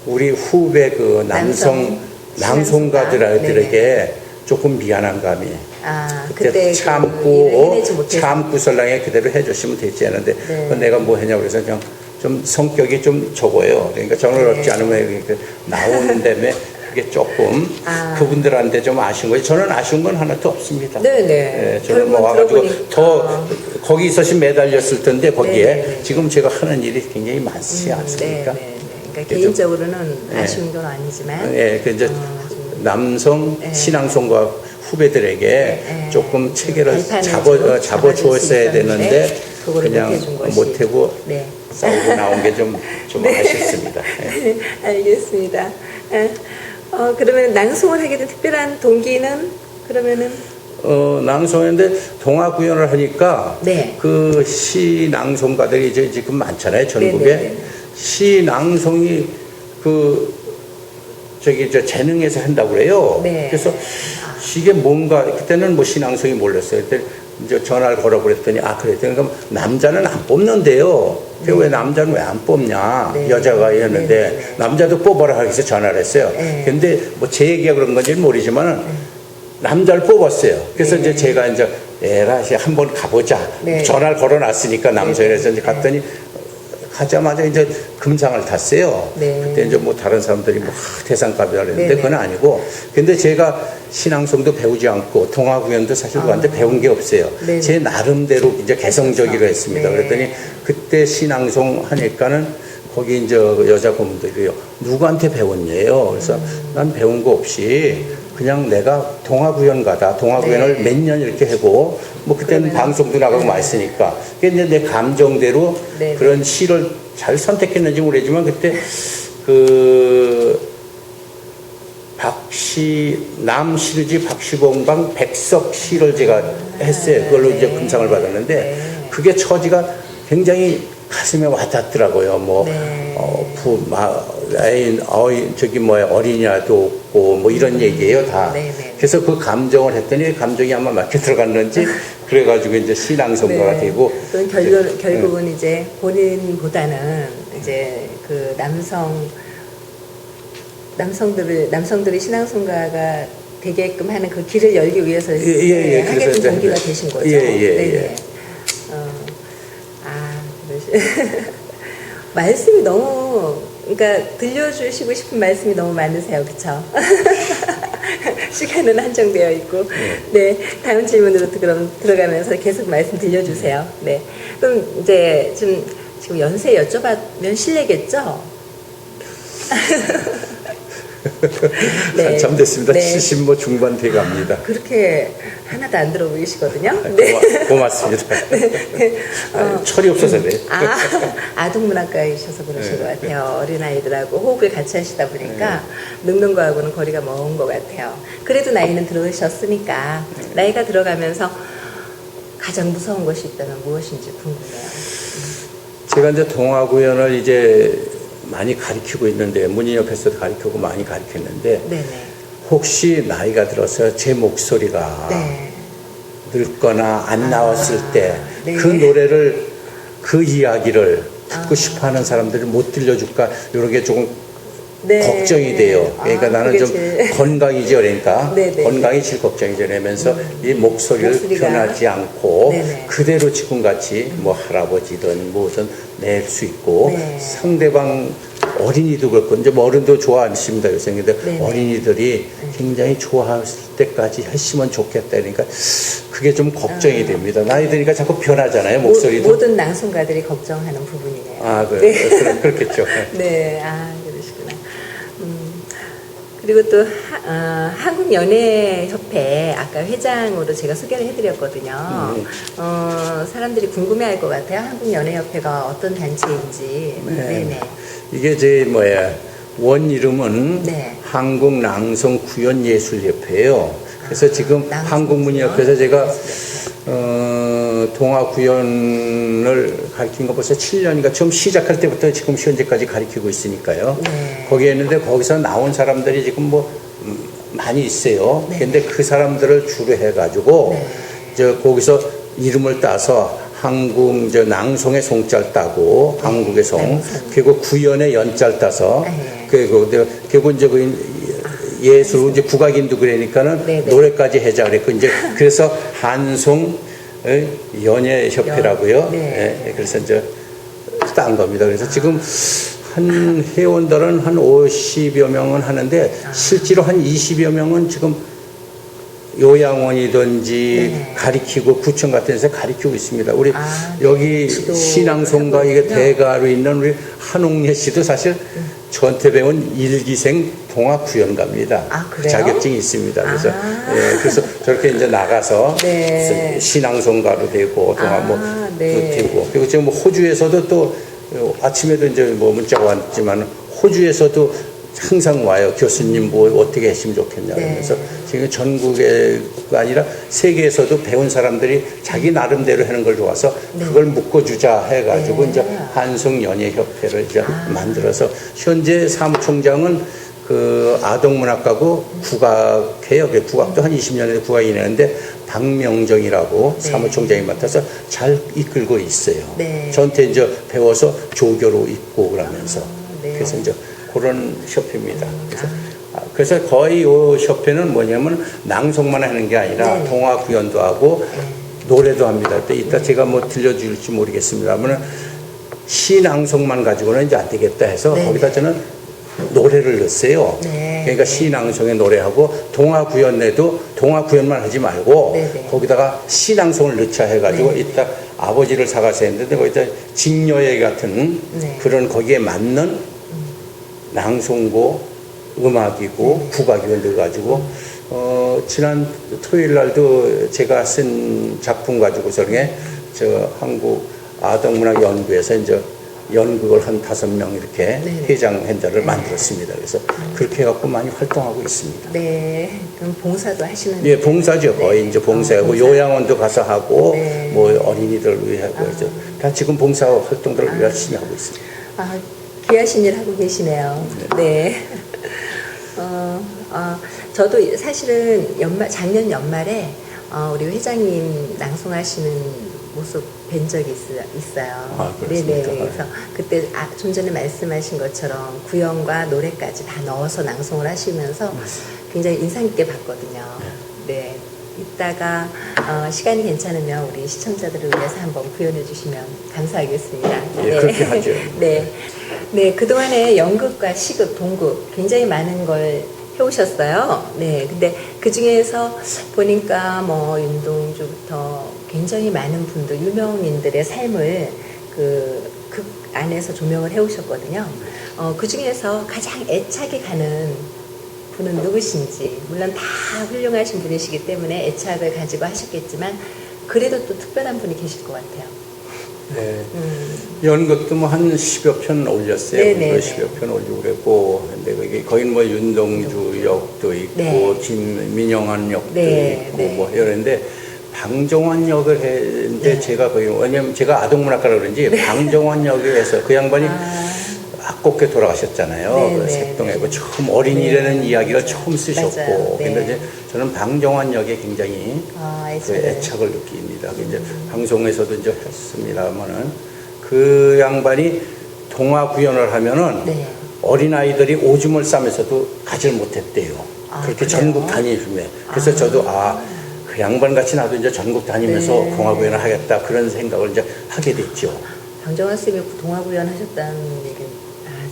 우리 후배 그 남성 낭송가들에게 조금 미안한 감이 아, 그때 그때 참고 해내지 못해서. 참고 설랑에 그대로 해줬으면 됐지 않은데 네. 그건 내가 뭐 했냐고 그래서 그냥 좀 성격이 좀 적어요. 그러니까 저는 네. 없지 않으면 이렇게 나오는 데에 그게 조금 그분들한테 좀 아쉬운 거예요. 저는 아쉬운 건 하나도 없습니다. 네네. 예, 저는 뭐 와가지고 더 거기 있었으면 매달렸을 텐데 거기에 네네네. 지금 제가 하는 일이 굉장히 많지 않습니까? 네. 그러니까 개인적으로는 아쉬운 건 아니지만 예, 그 이제 좀 남성 네. 신앙송가 후배들에게 네. 조금 체계를 발판을 좀 잡아주었어야 잡아줄 수 되는데 있었는데 그거를 그냥 못해준 것이. 못하고 네. 싸우고 나온 게 좀 네. 아쉽습니다. 예. 알겠습니다. 그러면 낭송을 하게 된 특별한 동기는 그러면은 낭송했는데 동화구연을 하니까 네. 그 시 낭송가들이 이제 지금 많잖아요 전국에. 네네네. 시 낭송이 저 재능에서 한다고 그래요. 네. 그래서 이게 뭔가 그때는 뭐 시낭송이 몰랐어요. 그때 이제 전화를 걸어 그랬더니 그랬더니 그럼 남자는 안 뽑는데요. 왜 남자는 왜 안 뽑냐? 네. 여자가 했는데 네. 남자도 뽑아라 하기서 전화를 했어요. 네. 근데 뭐 제 얘기가 그런 건지는 모르지만 남자를 뽑았어요. 그래서 네. 이제 제가 이제 에라 한번 가보자. 네. 전화를 걸어놨으니까 남성에서 이제 네. 갔더니 가자마자 이제 금상을 탔어요. 네. 그때 이제 뭐 다른 사람들이 뭐 대상값이라 그랬는데 네네. 그건 아니고. 근데 제가 신앙송도 배우지 않고 동화구연도 사실 그한테 배운 게 없어요. 네네. 제 나름대로 이제 개성적으로 했습니다. 네. 그랬더니 그때 신앙송 하니까는 거기 이제 여자 고문들이요. 누구한테 배웠냐요? 그래서 난 배운 거 없이 그냥 내가 동화구연가다. 동화구연을 네. 몇 년 이렇게 하고 뭐 그때는 그러면 방송도 나가고 많이 했으니까. 그게 이제 내 감정대로 네. 그런 시를 잘 선택했는지 모르지만 그때 그 남실지 박시봉방 백석 시를 제가 했어요. 그걸로 이제 금상을 받았는데 네. 그게 처지가 굉장히 가슴에 와닿더라고요. 뭐 네. 어린이라도 없고 뭐 이런 얘기예요 다. 네네. 그래서 그 감정을 했더니 감정이 아마 맞게 들어갔는지 그래가지고 이제 신앙송가가 네. 되고. 그건 결국은 이제 본인보다는 이제 그 남성들이 신앙송가가 되게끔 하는 그 길을 열기 위해서 하게 된 그래서 동기가 되신 거죠. 예. 말씀이 너무 그러니까 들려주시고 싶은 말씀이 너무 많으세요, 그렇죠? 시간은 한정되어 있고. 네, 다음 질문으로 그럼 들어가면서 계속 말씀 들려주세요. 네, 그럼 이제 지금 연세 여쭤보면 실례겠죠? 네. 한참 됐습니다. 네. 70 중반 돼 갑니다. 그렇게 하나도 안 들어 보이시거든요. 고맙습니다. 네. 철이 없어서 그래요. 아동문학가이셔서 그러신 것 같아요. 어린아이들하고 호흡을 같이 하시다 보니까 늙는 거하고는 거리가 먼 것 같아요. 그래도 나이는 들으셨으니까 나이가 들어가면서 가장 무서운 것이 있다면 무엇인지 궁금해요. 제가 이제 동화구연을 이제 많이 가르치고 있는데 문인협회에서도 가르치고 많이 가르쳤는데 네네. 혹시 나이가 들어서 제 목소리가 네. 늙거나 안 나왔을 때 그 네. 노래를 그 이야기를 듣고 싶어하는 사람들이 못 들려줄까 이런 게 조금 네. 걱정이 돼요. 그러니까 나는 그게 좀 제일- 건강이죠. 그러니까 네네. 건강이 제일 걱정이죠. 그러면서 이 목소리를 목소리가. 변하지 않고 네네. 그대로 지금같이 뭐 할아버지든 뭐든 낼 수 있고 네. 상대방 어린이도 그렇고 이제 뭐 어른도 좋아하십니다. 요새 근데 네네. 어린이들이 굉장히 좋아했을 때까지 했으면 좋겠다. 그러니까 그게 좀 걱정이 됩니다. 나이 드니까 자꾸 변하잖아요. 목소리도. 모든 낭송가들이 걱정하는 부분이네요. 아, 그래. 네. 그렇겠죠. 네, 그러시구나. 그리고 또 한국연예협회 아까 회장으로 제가 소개를 해드렸거든요. 사람들이 궁금해할 것 같아요. 한국연예협회가 어떤 단체인지. 네. 네네. 이게 제 원 이름은 네. 한국낭송구연예술협회예요. 그래서 지금 낭송 한국문예협회에서 제가 네. 동화구연을 가르친 거 벌써 7년인가 처음 시작할 때부터 지금 현재까지 가르치고 있으니까요. 네. 거기에 있는데 거기서 나온 사람들이 지금 뭐 많이 있어요. 네. 근데 그 사람들을 주로 해가지고 네. 거기서 이름을 따서 한국 낭송의 송자를 따고 한국의 송 낭송. 그리고 구연의 연자를 따서 네. 그리고 결국 이제 예술 이제 국악인도 그러니까는 네, 네. 노래까지 해자 그랬고 이제 그래서 한송 연예협회라고요. 네. 예, 그래서 이제 딴 겁니다. 그래서 지금 한 회원들은 한 50여 명은 하는데 실제로 한 20여 명은 지금 요양원이든지 네. 가리키고 구청 같은 데서 가리키고 있습니다. 우리 여기 지도 신앙송가 하고 이게 있군요. 대가로 있는 우리 한옥래 씨도 사실 저한테 배운 일기생 동화구연가입니다. 그래요? 자격증이 있습니다. 그래서 그래서 저렇게 이제 나가서 네. 신앙송가로 되고 동화 뭐 네. 되고 그리고 지금 뭐 호주에서도 또 아침에도 이제 뭐 문자가 왔지만 호주에서도 항상 와요. 교수님 뭐 어떻게 했으면 좋겠냐. 네. 그래서 지금 전국에가 아니라 세계에서도 배운 사람들이 자기 나름대로 하는 걸 좋아서 그걸 묶어주자 해가지고 네. 이제 한송연예협회를 이제 만들어서 현재 사무총장은 그 아동문학가고 국악해요. 국악도 한 20년에 국악이 내는데 박명정이라고 네. 사무총장이 맡아서 잘 이끌고 있어요. 네. 저한테 이제 배워서 조교로 있고 그러면서 네. 그래서 이제 그런 협회입니다. 그래서 거의 이 협회는 뭐냐면 낭송만 하는 게 아니라 네. 동화 구연도 하고 노래도 합니다. 또 이따 제가 뭐 들려줄지 모르겠습니다만 시낭송만 가지고는 이제 안 되겠다 해서 네. 거기다 저는 노래를 넣었어요. 네. 그러니까 시낭송에 노래하고 동화 구연에도 동화 구연만 하지 말고 네. 거기다가 시낭송을 넣자 해가지고 네. 이따 아버지를 사가서 했는데 거기다 직녀예 같은 네. 그런 거기에 맞는 낭송고 음악이고 국악이 넣어가지고 지난 토요일 날도 제가 쓴 작품 가지고 저게 저 한국 아동문학연구에서 이제 연극을 한 5명 이렇게 네. 회장 행사를 만들었습니다. 그래서 그렇게 해갖고 많이 활동하고 있습니다. 네. 그럼 봉사도 하시는 예, 봉사죠. 거의 네. 이제 봉사하고 봉사. 요양원도 가서 하고 네. 뭐 어린이들 위해 하고 이제 다 지금 봉사 활동들을 열심히 하고 있습니다. 귀하신 일 하고 계시네요. 네. 저도 사실은 작년 연말에 우리 회장님 낭송하시는 모습 뵌 적이 있어요. 그렇습니까? 네네. 그래서 그때 좀 전에 말씀하신 것처럼 구연과 노래까지 다 넣어서 낭송을 하시면서 굉장히 인상 깊게 봤거든요. 네. 이따가 시간이 괜찮으면 우리 시청자들을 위해서 한번 구연해 주시면 감사하겠습니다. 예, 그렇게 하죠. 네. 네, 그동안에 연극과 시극, 동극 굉장히 많은 걸 해오셨어요. 네, 근데 그 중에서 보니까 뭐 윤동주부터 굉장히 많은 분들, 유명인들의 삶을 그 안에서 조명을 해오셨거든요. 그 중에서 가장 애착이 가는 분은 누구신지, 물론 다 훌륭하신 분이시기 때문에 애착을 가지고 하셨겠지만 그래도 또 특별한 분이 계실 것 같아요. 네. 연극도 뭐 한 10여 편 올렸어요. 네네네. 10여 편 올리고 그랬고, 근데 거기 뭐 윤동주 역도 있고, 네. 김민영한 역도 네, 있고, 네. 뭐 이런데 방정환 역을 했는데 네. 제가 거의, 왜냐면 제가 아동문학가라 그런지 방정환 역에서 그 양반이 악곡게 돌아가셨잖아요. 네, 그 네, 색동에 네. 처음 어린이라는 네, 이야기를 맞아요. 처음 쓰셨고, 맞아요. 네. 근데 이제 저는 방정환 역에 굉장히 그 애착을 느낍니다. 이제 방송에서도 이제 했습니다만은 그 양반이 동화 구연을 하면은 네. 어린 아이들이 오줌을 싸면서도 가지를 못했대요. 그렇게 그래요? 전국 다니시면. 그래서 저도 그 양반 같이 나도 이제 전국 다니면서 네. 동화 구연을 하겠다 그런 생각을 이제 하게 됐죠. 방정환 쌤이 동화 구연 하셨다는 얘기는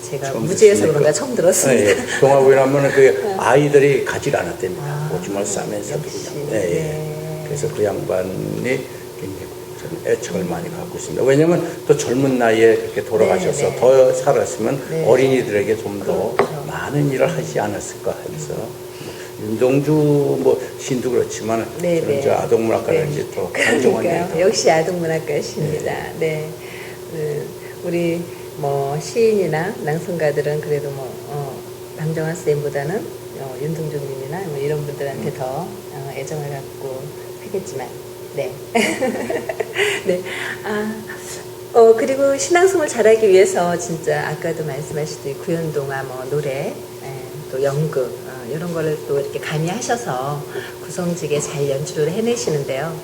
제가 처음 무지해서 듣습니까? 그런가 처음 들었습니다. 예, 동화 구연 하면은 그 아이들이 가지를 않았답니다. 오줌을 싸면서도 역시. 그냥. 예, 예. 네. 그래서 그 양반이 굉장히 저는 애착을 많이 갖고 있습니다. 왜냐하면 또 젊은 나이에 그렇게 돌아가셔서 네, 네. 더 살았으면 네. 어린이들에게 좀 더 그렇죠. 많은 일을 하지 않았을까 해서 윤동주 뭐 시인도 그렇지만 네, 저는 네. 저 아동문학가라든지 네. 또 강정환 그러니까요. 역시 아동문학가십니다. 네. 우리 뭐 시인이나 낭송가들은 그래도 방정환 쌤보다는 윤동주님이나 뭐 이런 분들한테 더 애정을 갖고 하겠지만, 네. 네. 그리고 신앙송을 잘하기 위해서 진짜 아까도 말씀하셨듯이 구연동화, 뭐 노래, 또 연극 이런 거를 또 이렇게 가미하셔서 구성지게 잘 연출을 해내시는데요.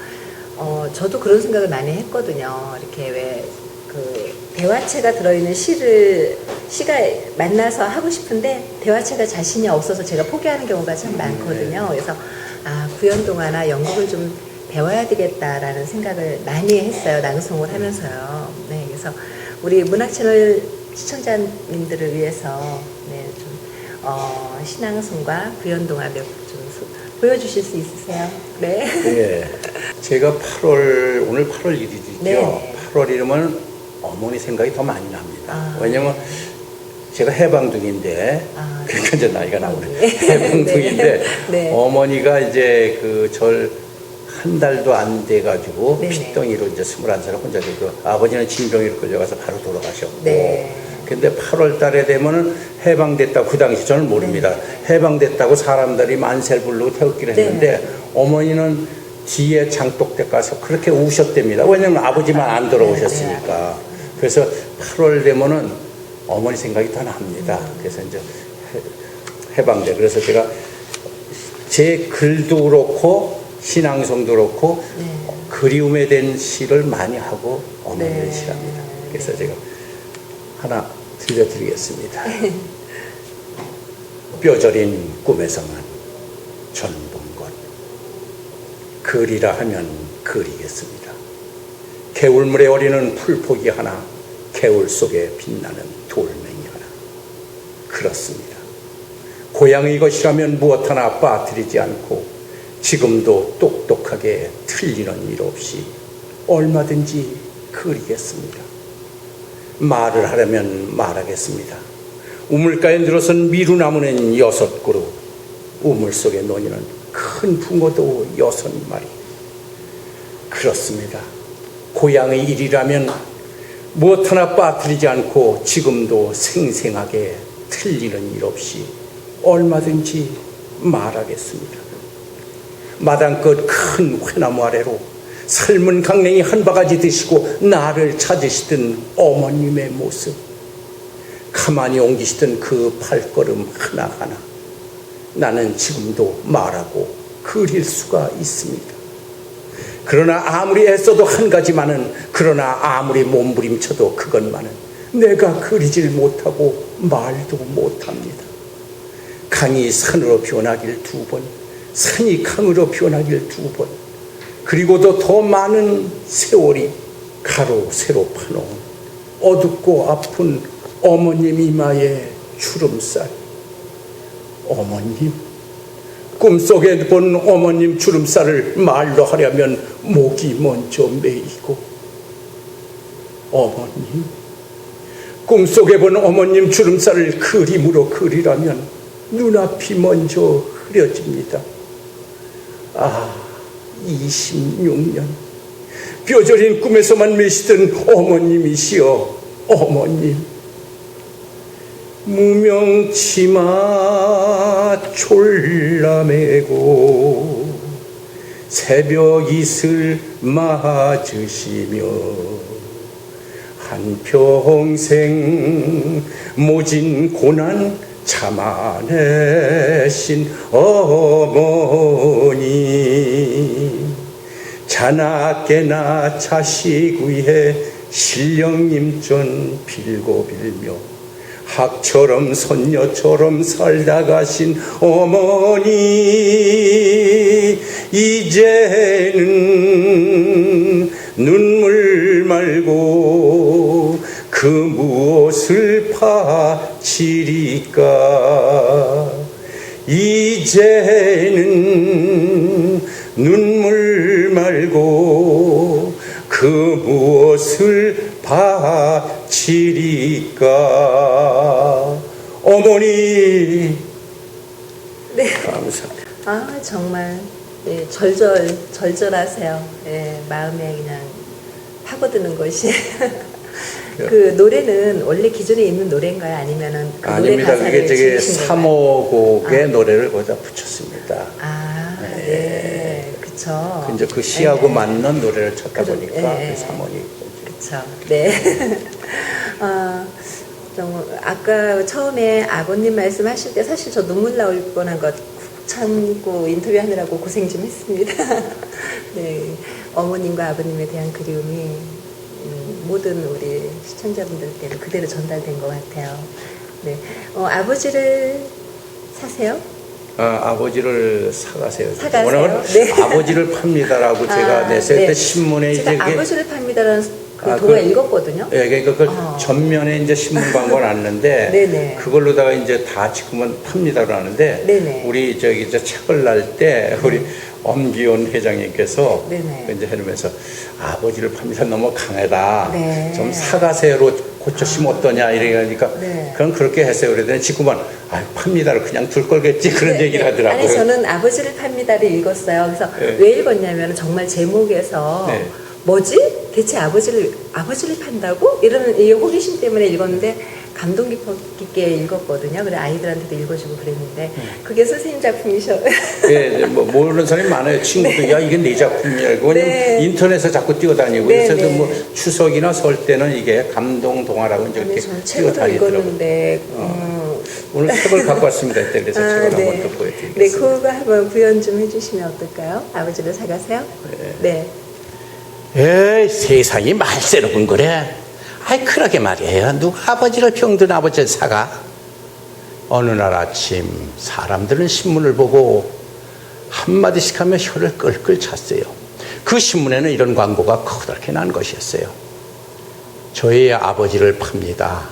저도 그런 생각을 많이 했거든요. 이렇게 왜 그 대화체가 들어있는 시가 만나서 하고 싶은데 대화체가 자신이 없어서 제가 포기하는 경우가 참 많거든요. 그래서 구연동화나 연극을 좀 배워야 되겠다라는 생각을 많이 했어요. 낭송을 하면서요. 네, 그래서 우리 문학채널 시청자님들을 위해서 네, 좀 신앙송과 구연동화 몇 좀 보여주실 수 있으세요? 네. 예. 제가 오늘 8월 1일이죠. 네. 8월 이러면 어머니 생각이 더 많이 납니다. 왜냐면 제가 해방둥인데, 그러니까 이제 나이가 나오네. 네. 해방둥인데, 네. 어머니가 이제 그 절 한 달도 안 돼가지고 네네. 핏덩이로 이제 21살 혼자 되고, 아버지는 진병으로 끌려가서 바로 돌아가셨고, 네. 근데 8월 달에 되면은 해방됐다고, 그 당시 저는 모릅니다. 해방됐다고 사람들이 만세를 부르고 태극기를 했는데, 어머니는 뒤에 장독대 가서 그렇게 우셨답니다. 왜냐면 아버지만 안 돌아오셨으니까. 그래서 8월 되면은 어머니 생각이 더 납니다. 그래서 이제 해방돼. 그래서 제가 제 글도 그렇고 신앙송도 그렇고 그리움에 대한 시를 많이 하고 어머니를 시합니다. 그래서 제가 하나 들려드리겠습니다. 뼈저린 꿈에서만 전본것 글이라 하면 글이겠습니다. 개울물에 어리는 풀포기 하나, 개울 속에 빛나는 돌멩이 하나. 그렇습니다. 고향의 것이라면 무엇 하나 빠뜨리지 않고 지금도 똑똑하게 틀리는 일 없이 얼마든지 그리겠습니다. 말을 하려면 말하겠습니다. 우물가에 늘어선 미루나무는 6그루, 우물 속에 논이는 큰 붕어도 6마리. 그렇습니다. 고향의 일이라면 무엇 하나 빠뜨리지 않고 지금도 생생하게 틀리는 일 없이 얼마든지 말하겠습니다. 마당 끝 큰 회나무 아래로 삶은 강냉이 한 바가지 드시고 나를 찾으시던 어머님의 모습, 가만히 옮기시던 그 발걸음 하나하나 나는 지금도 말하고 그릴 수가 있습니다. 그러나 아무리 애써도 한 가지만은, 그러나 아무리 몸부림쳐도 그것만은 내가 그리질 못하고 말도 못합니다. 강이 산으로 변하길 2번, 산이 강으로 변하길 2번, 그리고도 더 많은 세월이 가로 세로 파놓은 어둡고 아픈 어머님 이마의 주름살, 어머님, 꿈속에 본 어머님 주름살을 말로 하려면 목이 먼저 메이고, 어머님, 꿈속에 본 어머님 주름살을 그림으로 그리라면 눈앞이 먼저 흐려집니다. 26년 뼈저린 꿈에서만 메시던 어머님이시여, 어머님, 무명치마 졸라매고 새벽 이슬 맞으시며 한평생 모진 고난 참아내신 어머니, 자나깨나 자식 위해 신령님전 빌고 빌며 학처럼 선녀처럼 살다 가신 어머니, 이제는 눈물 말고 그 무엇을 바치리까. 이제는 눈물 말고 그 무엇을 바치리까. 어머니, 네. 감사합니다. 정말 네, 절절하세요. 네, 마음에 그냥 파고드는 것이. 그 노래는 원래 기존에 있는 노래인가요? 아니면은 그 노래 아닙니다. 가사를 그게 저기 지으신 3호곡의 노래를 거기다 붙였습니다. 네, 그쵸. 이제 그 시하고 맞는 노래를 찾다 보니까 그 3호니. 그쵸. 네. 아까 처음에 아버님 말씀하실 때 사실 저 눈물 나올 뻔한 것 참고 인터뷰하느라고 고생 좀 했습니다. 네, 어머님과 아버님에 대한 그리움이 모든 우리 시청자분들께는 그대로 전달된 것 같아요. 네, 아버지를 사세요? 아버지를 사가세요. 사가세요? 오늘 네. 아버지를 팝니다라고 제가 냈을 때 신문에 제가 이제 아버지를 팝니다라는 그 동화 읽었거든요. 예, 그러니까 그 전면에 이제 신문 광고 났는데 네네. 그걸로다가 이제 다 지금은 팝니다로 하는데 네네. 우리 저기 이제 책을 날 때 우리 엄기원 회장님께서 네네. 이제 해놓으면서 아버지를 팝니다 너무 강하다. 네. 좀 사가세요로 고쳐시면 어떠냐 이러니까 네. 그럼 그렇게 했어요. 그랬더니 지금은 팝니다를 그냥 둘 걸겠지 그런 얘기를 하더라고요. 아니 저는 아버지를 팝니다를 읽었어요. 그래서 네. 왜 읽었냐면 정말 제목에서 네. 뭐지? 대체 아버지를 판다고? 이런 이 호기심 때문에 읽었는데 감동 깊게 읽었거든요. 그래 아이들한테도 읽어주고 그랬는데 그게 선생님 작품이셔. 네, 뭐 모르는 사람이 많아요. 친구들 네. 야 이게 내 작품이야. 이거 네. 인터넷에 자꾸 뛰어다니고 네, 그래서 네. 뭐 추석이나 설 때는 이게 감동 동화라고 이제 이렇게 저는 책으로 뛰어다니더라고요. 읽었는데 오늘 책을 갖고 왔습니다. 그래서 책을 네. 한번 또 보여드리겠습니다. 네, 그거 한번 구현 좀 해주시면 어떨까요? 아버지를 사가세요? 네. 에이, 세상이 말세로군 그래. 아이, 그러게 말이에요. 누가 아버지를 병든 아버지를 사가? 어느 날 아침 사람들은 신문을 보고 한마디씩 하며 혀를 끌끌 찼어요. 그 신문에는 이런 광고가 커다랗게 난 것이었어요. 저희 아버지를 팝니다.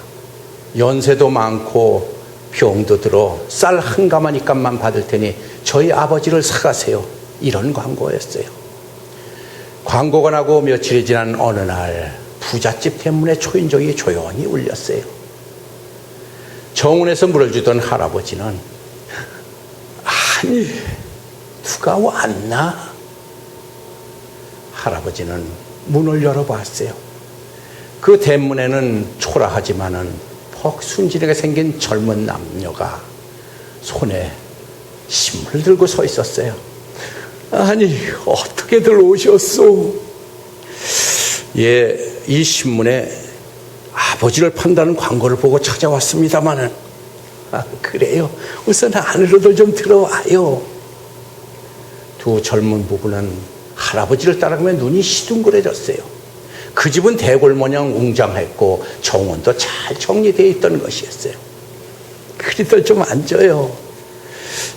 연세도 많고 병도 들어 쌀 한 가마니 값만 받을 테니 저희 아버지를 사가세요. 이런 광고였어요. 광고가 나고 며칠이 지난 어느 날 부잣집 대문에 초인종이 조용히 울렸어요. 정원에서 물을 주던 할아버지는 아니 누가 왔나? 할아버지는 문을 열어봤어요. 그 대문에는 초라하지만은 퍽 순진하게 생긴 젊은 남녀가 손에 신문을 들고 서 있었어요. 아니 어떻게들 오셨소? 예, 이 신문에 아버지를 판다는 광고를 보고 찾아왔습니다마는 그래요? 우선 안으로들 좀 들어와요. 두 젊은 부부는 할아버지를 따라가면 눈이 시둥그레졌어요. 그 집은 대궐 모양 웅장했고 정원도 잘 정리되어 있던 것이었어요. 그리들 좀 앉아요.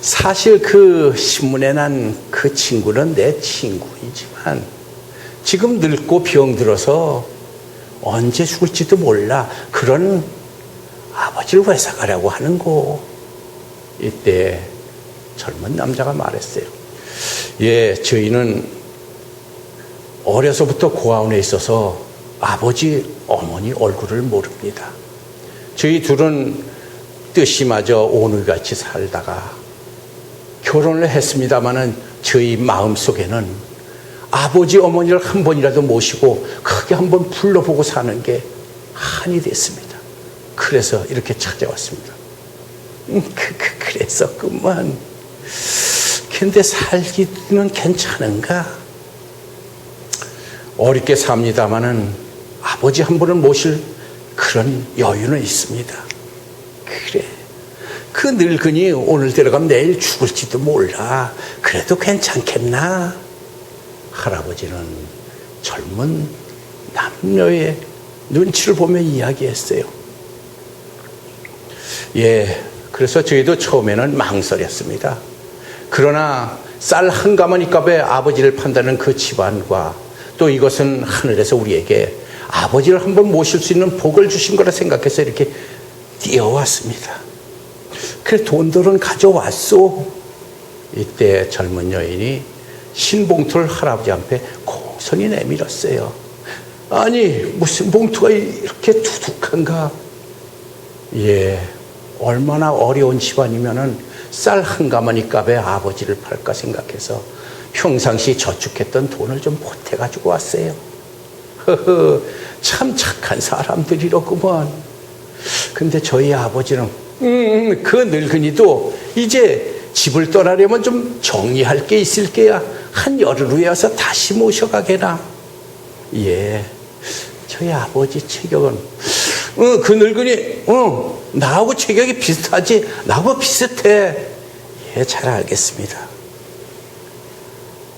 사실 그 신문에 난 그 친구는 내 친구이지만 지금 늙고 병들어서 언제 죽을지도 몰라. 그런 아버지를 왜 사가려고 하는고? 이때 젊은 남자가 말했어요. 예, 저희는 어려서부터 고아원에 있어서 아버지, 어머니 얼굴을 모릅니다. 저희 둘은 뜻이 맞아 오늘같이 살다가 결혼을 했습니다마는 저희 마음속에는 아버지, 어머니를 한 번이라도 모시고 크게 한번 불러보고 사는 게 한이 됐습니다. 그래서 이렇게 찾아왔습니다. 그래서 그만. 근데 살기는 괜찮은가? 어렵게 삽니다마는 아버지 한 분을 모실 그런 여유는 있습니다. 그래. 그 늙은이 오늘 들어가면 내일 죽을지도 몰라. 그래도 괜찮겠나? 할아버지는 젊은 남녀의 눈치를 보며 이야기했어요. 예, 그래서 저희도 처음에는 망설였습니다. 그러나 쌀 한 가마니 값에 아버지를 판다는 그 집안과 또 이것은 하늘에서 우리에게 아버지를 한번 모실 수 있는 복을 주신 거라 생각해서 이렇게 뛰어왔습니다. 그래, 돈들은 가져왔소. 이때 젊은 여인이 신봉투를 할아버지 앞에 공손히 내밀었어요. 아니, 무슨 봉투가 이렇게 두둑한가? 예, 얼마나 어려운 집안이면은 쌀 한 가마니 값에 아버지를 팔까 생각해서 평상시 저축했던 돈을 좀 보태가지고 왔어요. 허허, 참 착한 사람들이로구먼. 근데 저희 아버지는 그 늙은이도 이제 집을 떠나려면 좀 정리할 게 있을 게야 한 열흘 후에 와서 다시 모셔가게나. 예, 저희 아버지 체격은 그 늙은이 나하고 체격이 비슷하지. 나하고 비슷해. 예, 잘 알겠습니다.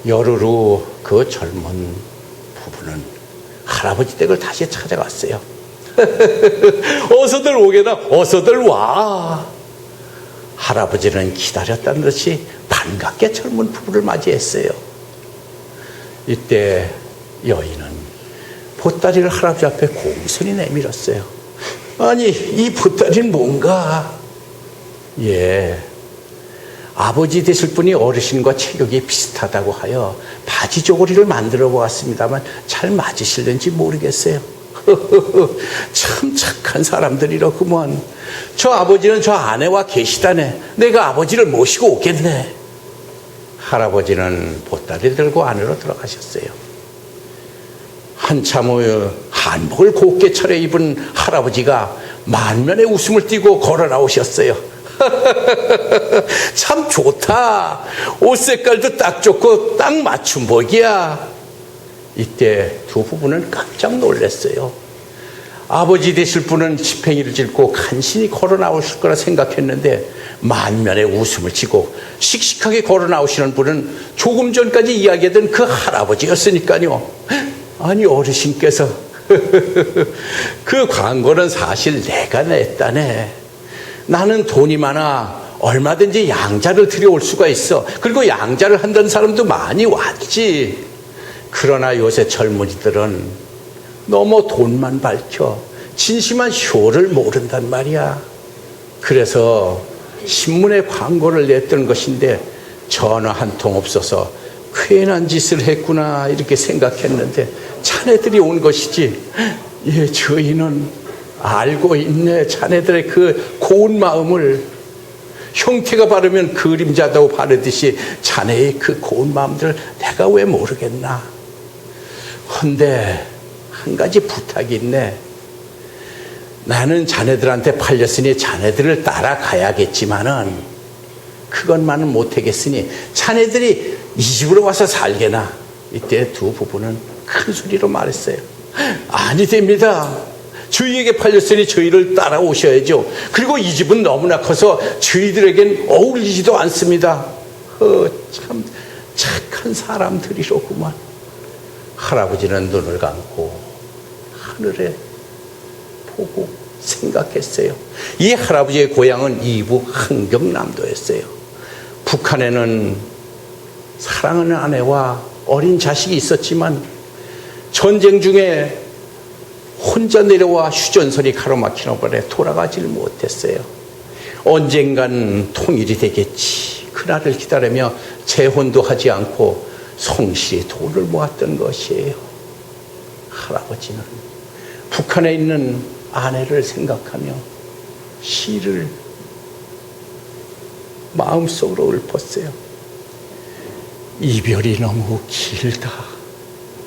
열흘 후 그 젊은 부부는 할아버지 댁을 다시 찾아갔어요. 어서들 오게나. 어서들 와. 할아버지는 기다렸다는 듯이 반갑게 젊은 부부를 맞이했어요. 이때 여인은 보따리를 할아버지 앞에 공손히 내밀었어요. 아니, 이 보따리는 뭔가? 예, 아버지 되실 분이 어르신과 체격이 비슷하다고 하여 바지 조거리를 만들어 보았습니다만 잘 맞으실는지 모르겠어요. 참 착한 사람들이로구먼. 저 아버지는 저 아내와 계시다네. 내가 아버지를 모시고 오겠네. 할아버지는 보따리 들고 안으로 들어가셨어요. 한참 후 한복을 곱게 차려입은 할아버지가 만면의 웃음을 띠고 걸어 나오셨어요. 참 좋다. 옷 색깔도 딱 좋고 딱 맞춤복이야. 이때 두 부부는 깜짝 놀랐어요. 아버지 되실 분은 지팽이를 짚고 간신히 걸어 나오실 거라 생각했는데 만면의 웃음을 지고 씩씩하게 걸어 나오시는 분은 조금 전까지 이야기하던 그 할아버지였으니까요. 아니, 어르신께서 그 광고는 사실 내가 냈다네. 나는 돈이 많아 얼마든지 양자를 들여올 수가 있어. 그리고 양자를 한다는 사람도 많이 왔지. 그러나 요새 젊은이들은 너무 돈만 밝혀 진심한 쇼를 모른단 말이야. 그래서 신문에 광고를 냈던 것인데 전화 한 통 없어서 괜한 짓을 했구나 이렇게 생각했는데 자네들이 온 것이지. 예, 저희는 알고 있네. 자네들의 그 고운 마음을. 형태가 바르면 그림자도 바르듯이 자네의 그 고운 마음들을 내가 왜 모르겠나. 헌데 한 가지 부탁이 있네. 나는 자네들한테 팔렸으니 자네들을 따라가야겠지만은 그것만은 못하겠으니 자네들이 이 집으로 와서 살게나. 이때 두 부부는 큰 소리로 말했어요. 아니 됩니다. 저희에게 팔렸으니 저희를 따라오셔야죠. 그리고 이 집은 너무나 커서 저희들에겐 어울리지도 않습니다. 참 착한 사람들이로구만. 할아버지는 눈을 감고 하늘에 보고 생각했어요. 이 할아버지의 고향은 이북 한경남도였어요. 북한에는 사랑하는 아내와 어린 자식이 있었지만 전쟁 중에 혼자 내려와 휴전선이 가로막히는 바람에 돌아가지를 못했어요. 언젠간 통일이 되겠지. 그날을 기다리며 재혼도 하지 않고 성실히 돈을 모았던 것이에요. 할아버지는 북한에 있는 아내를 생각하며 시를 마음속으로 읊었어요. 이별이 너무 길다.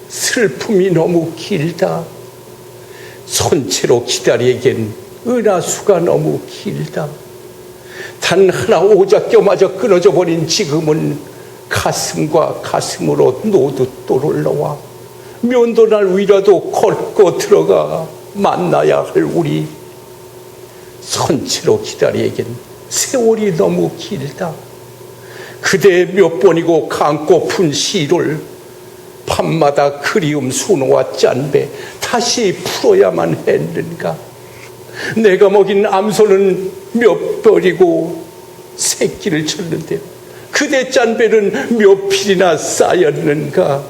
슬픔이 너무 길다. 손채로 기다리기엔 은하수가 너무 길다. 단 하나 오작교마저 끊어져 버린 지금은 가슴과 가슴으로 노돛돌을 놓아 면도날 위라도 걷고 들어가 만나야 할 우리. 손채로 기다리기엔 세월이 너무 길다. 그대 몇 번이고 감고 푼 시를 밤마다 그리움 순호와 짠배 다시 풀어야만 했는가. 내가 먹인 암소는 몇 벌이고 새끼를 쳤는데 그대 짠배는 몇 필이나 쌓였는가.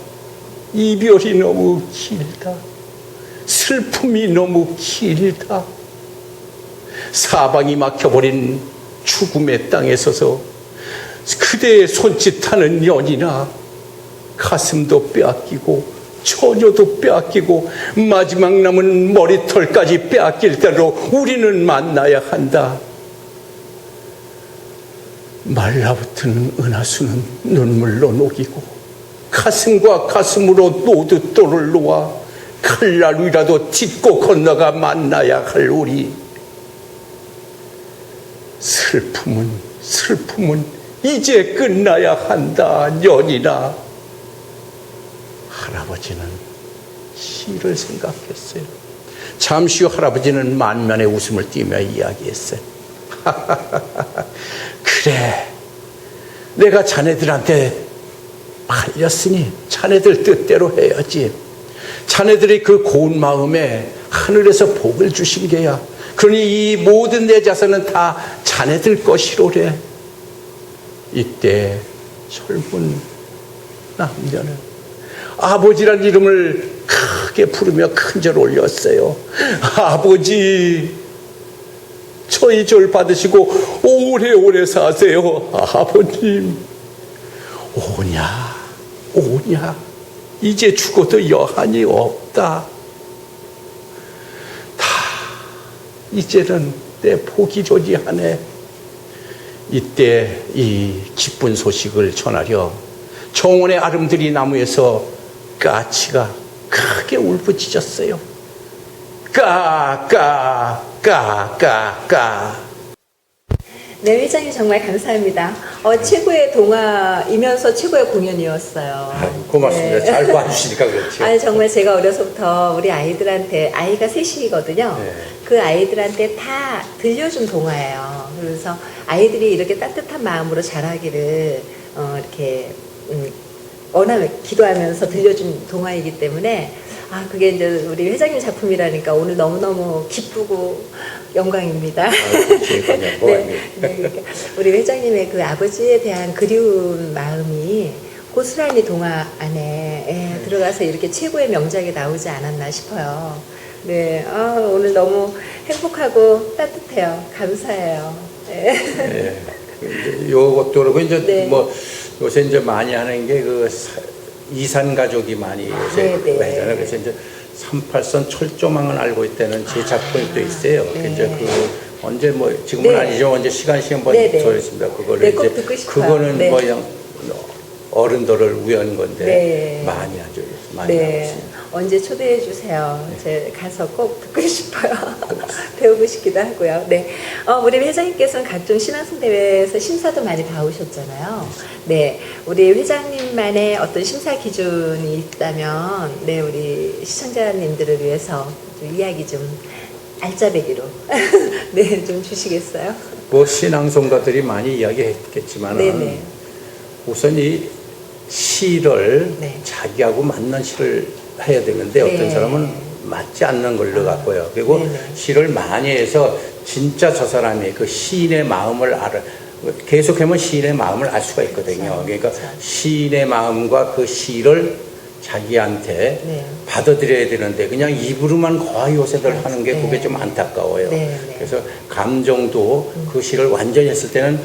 이별이 너무 길다. 슬픔이 너무 길다. 사방이 막혀버린 죽음의 땅에 서서 그대의 손짓하는 연이나 가슴도 빼앗기고 처녀도 빼앗기고 마지막 남은 머리털까지 빼앗길 대로 우리는 만나야 한다. 말라붙은 은하수는 눈물로 녹이고 가슴과 가슴으로 노돛돌을 놓아 칼날 위라도 딛고 건너가 만나야 할 우리. 슬픔은 이제 끝나야 한다. 연이나. 할아버지는 시를 생각했어요. 잠시 후 할아버지는 만면의 웃음을 띠며 이야기했어요. 그래, 내가 자네들한테 말렸으니 자네들 뜻대로 해야지. 자네들이 그 고운 마음에 하늘에서 복을 주신 게야. 그러니 이 모든 내 자산은 다 자네들 것이로래. 이때 젊은 남녀는 아버지란 이름을 크게 부르며 큰절 올렸어요. 아버지, 저희 절 받으시고 오래오래 사세요. 아버님, 오냐, 이제 죽어도 여한이 없다. 다 이제는 내 복이 조지하네. 이때 이 기쁜 소식을 전하려 정원의 아름드리 나무에서 까치가 크게 울부짖었어요. 까까까까까. 네, 회장님 정말 감사합니다. 최고의 동화이면서 최고의 공연이었어요. 고맙습니다. 네. 잘 봐주시니까 그렇죠. 아니, 정말 제가 어려서부터 우리 아이들한테, 아이가 셋이거든요. 네. 그 아이들한테 다 들려준 동화예요. 그래서 아이들이 이렇게 따뜻한 마음으로 자라기를 이렇게 원하며 기도하면서 들려준 동화이기 때문에 그게 이제 우리 회장님 작품이라니까 오늘 너무너무 기쁘고 영광입니다. 네, 우리 회장님의 그 아버지에 대한 그리운 마음이 고스란히 동화 안에 들어가서 이렇게 최고의 명작이 나오지 않았나 싶어요. 네, 오늘 너무 행복하고 따뜻해요. 감사해요. 네. 요것도 그렇고 이제 네. 뭐 요새 이제 많이 하는 게 그 이산 가족이 많이 요새 하잖아요. 그래서 이제 38선 철조망을 알고 있다는 제 작품이 또 있어요. 네. 이제 그 언제 뭐 지금은 네. 아니죠. 언제 시간 한번 네. 저랬습니다. 그거를 네, 꼭 이제 듣고 싶어요. 그거는 네. 뭐 그냥 어른들을 위한 건데 네. 많이 하죠. 많이 하고 네, 있습니다. 언제 초대해 주세요. 제가 가서 꼭 듣고 싶어요. 배우고 싶기도 하고요. 네, 우리 회장님께서는 각종 신앙송 대회에서 심사도 많이 봐오셨잖아요. 네, 우리 회장님만의 어떤 심사 기준이 있다면, 네, 우리 시청자님들을 위해서 좀 이야기 좀 알짜배기로 네, 좀 주시겠어요? 뭐 신앙송가들이 많이 이야기했겠지만 네네. 우선 이 시를 네. 자기하고 맞는 시를 해야 되는데 네. 어떤 사람은 맞지 않는 걸로 갖고요. 그리고 네네. 시를 많이 해서 진짜 저 사람이 그 시인의 마음을 알아. 계속하면 시인의 마음을 알 수가 있거든요. 그렇죠. 그러니까 그렇죠. 시인의 마음과 그 시를 자기한테 네. 받아들여야 되는데 그냥 입으로만 과요새들 하는 게 그게 좀 안타까워요. 네. 그래서 감정도 그 시를 완전히 했을 때는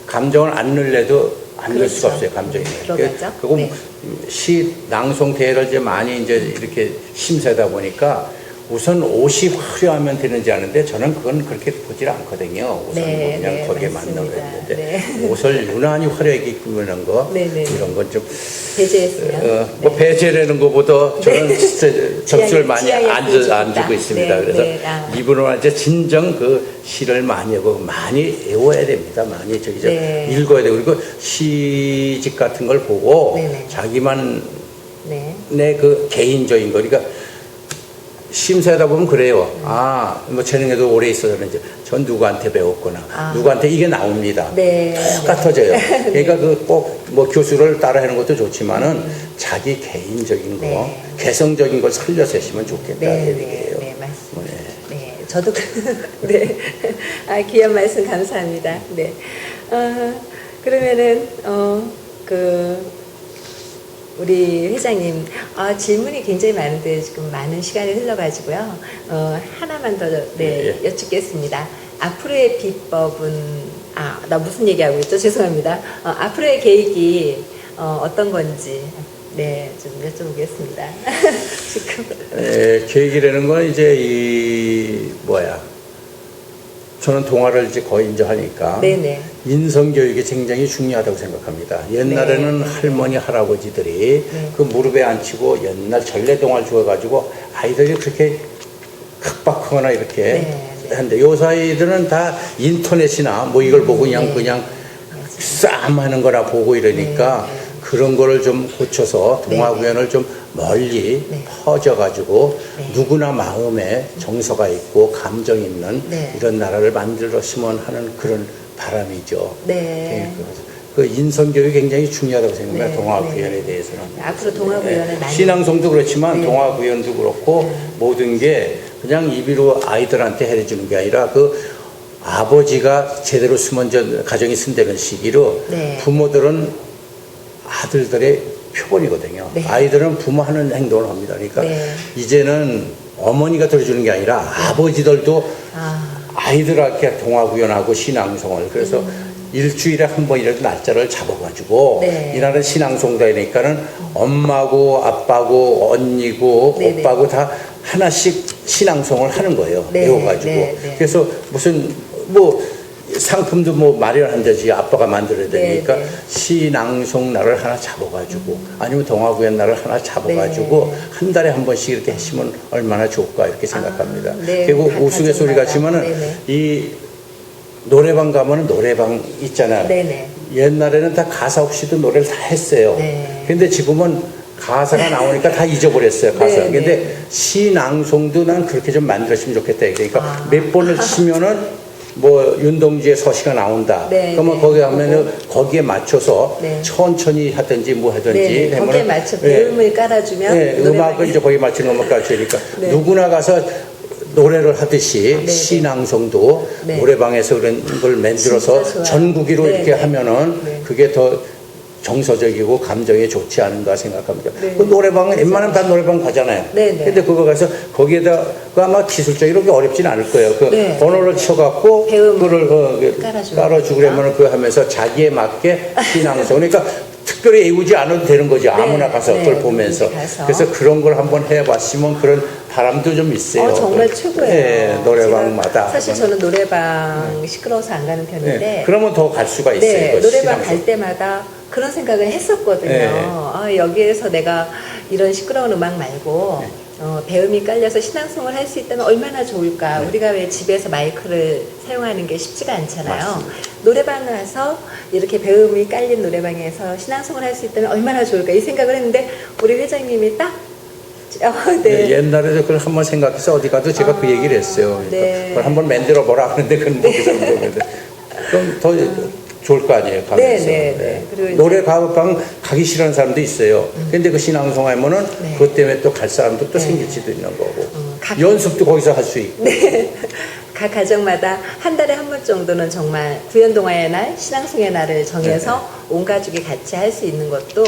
감정을 안 넣으려도 안 넣을 수가 없어요. 감정이. 들어가죠. 그리고 네. 시 낭송 대회를 이제 많이 이제 이렇게 심사하다 보니까 우선 옷이 화려하면 되는지 아는데 저는 그건 그렇게 보질 않거든요. 우선 네, 그냥 네, 거기에 맞습니다. 맞는 거였는데 네. 옷을 유난히 화려하게 입는 거 네, 네. 이런 건 좀 배제했으면. 뭐 배제라는 것보다 저는 진짜 점수를 많이 취향이 안 보여줍니다. 주고 있습니다. 네, 그래서 네. 아. 이분은 이제 진정 그 시를 많이 하고 많이 외워야 됩니다. 많이 저기 네. 읽어야 되고 그리고 시집 같은 걸 보고 네, 네. 자기만 네. 내 그 개인적인 거 그러니까 심사하다 보면 그래요. 뭐 재능에도 오래 있어서 그런지 전 누구한테 배웠거나 누구한테 이게 나옵니다. 네. 똑같아져요. 그러니까 그 꼭 뭐 교수를 따라하는 것도 좋지만은 자기 개인적인 거, 네. 개성적인 걸 살려서 했으면 좋겠다. 네, 이 네, 얘기예요. 네, 맞습니다. 네, 저도 네, 귀한 말씀 감사합니다. 네, 그러면은 우리 회장님 질문이 굉장히 많은데 지금 많은 시간이 흘러가지고요. 하나만 더 여쭙겠습니다. 앞으로의 비법은 나 무슨 얘기하고 있죠? 죄송합니다. 앞으로의 계획이 어떤 건지 좀 여쭤보겠습니다. 지금 계획이라는 건 이제 저는 동화를 이제 거의 이제 하니까 네네. 인성 교육이 굉장히 중요하다고 생각합니다. 옛날에는 네. 할머니 할아버지들이 그 무릎에 앉히고 옛날 전래동화를 주어가지고 아이들이 그렇게 흑박하거나 이렇게 하는데 요 사이들은 다 인터넷이나 뭐 이걸 보고 그냥 싸움하는 거나 보고 이러니까 그런 거를 좀 고쳐서 동화 구연을 좀 멀리 퍼져가지고 누구나 마음에 정서가 있고 감정 있는 이런 나라를 만들었으면 하는 그런 바람이죠. 그 인성교육이 굉장히 중요하다고 생각합니다. 동화 구연에 대해서는. 앞으로 동화 구연을 많이 신앙송도 그렇지만 동화 구연도 그렇고 모든 게 그냥 입으로 아이들한테 해주는 게 아니라 그 아버지가 제대로 가정이 쓴다는 시기로 부모들은 아들들의 표본이거든요. 아이들은 부모 하는 행동을 합니다. 그러니까 이제는 어머니가 들어주는 게 아니라 아버지들도 아이들한테 동화 구연하고 신앙송을 그래서 일주일에 한 번이라도 날짜를 잡아가지고 이날은 신앙송다 이러니까는 엄마고 아빠고 언니고 오빠고 다 하나씩 신앙송을 하는 거예요. 배워가지고 그래서 무슨 상품도 마련한다지 아빠가 만들어야 되니까 신앙송 날을 하나 잡아가지고 아니면 동화구연 날을 하나 잡아가지고 한 달에 한 번씩 이렇게 하시면 얼마나 좋을까 이렇게 생각합니다. 그리고 우스갯소리 같지만은 이 노래방 가면은 노래방 있잖아요. 옛날에는 다 가사 없이도 노래를 다 했어요. 근데 지금은 가사가 나오니까 다 잊어버렸어요. 가사. 근데 시낭송도 난 그렇게 좀 만들었으면 좋겠다. 그러니까 몇 번을 치면은 윤동주의 서시가 나온다. 그러면 거기 하면은 거기에 맞춰서 천천히 하든지 뭐 하든지. 거기에 맞춰 배음을 깔아주면 음악을 이제 거기에 맞추는 것만 깔아주니까 누구나 가서 노래를 하듯이 시낭송도 노래방에서 그런 걸 만들어서 전국위로 이렇게 하면은 그게 더 정서적이고 감정이 좋지 않은가 생각합니다. 그 노래방은 웬만하면 다 노래방 가잖아요. 근데 그거 가서 거기에다가 아마 기술적으로 그렇게 어렵지는 않을 거예요. 그 번호를 쳐갖고 그거를 깔아주고 그러면 그거 하면서 자기에 맞게 신앙송. 그러니까 특별히 애우지 않아도 되는 거죠. 아무나 가서 그걸 보면서. 그래서 그런 걸 한번 해봤으면 그런 바람도 좀 있어요. 정말 최고예요. 노래방마다. 사실 저는 노래방 시끄러워서 안 가는 편인데. 그러면 더 갈 수가 있어요. 노래방 갈 때마다 그런 생각을 했었거든요. 여기에서 내가 이런 시끄러운 음악 말고 배음이 깔려서 신앙송을 할 수 있다면 얼마나 좋을까. 우리가 왜 집에서 마이크를 사용하는 게 쉽지가 않잖아요. 맞습니다. 노래방 가서 이렇게 배음이 깔린 노래방에서 신앙송을 할 수 있다면 얼마나 좋을까 이 생각을 했는데 우리 회장님이 딱 옛날에도 그걸 한번 생각해서 어디 가도 제가 그 얘기를 했어요. 그러니까 그걸 한번 만들어 보라 하는데 그건 그럼 더 좋을 거 아니에요. 가면서. 노래방 가기 싫어하는 사람도 있어요. 근데 그 신앙송 하면은 그것 때문에 또 갈 사람도 또 생길지도 있는 거고. 연습도 거기서 할 수 있고. 각 가정마다 한 달에 한 번 정도는 정말 구연동화의 날, 신앙송의 날을 정해서 온 가족이 같이 할 수 있는 것도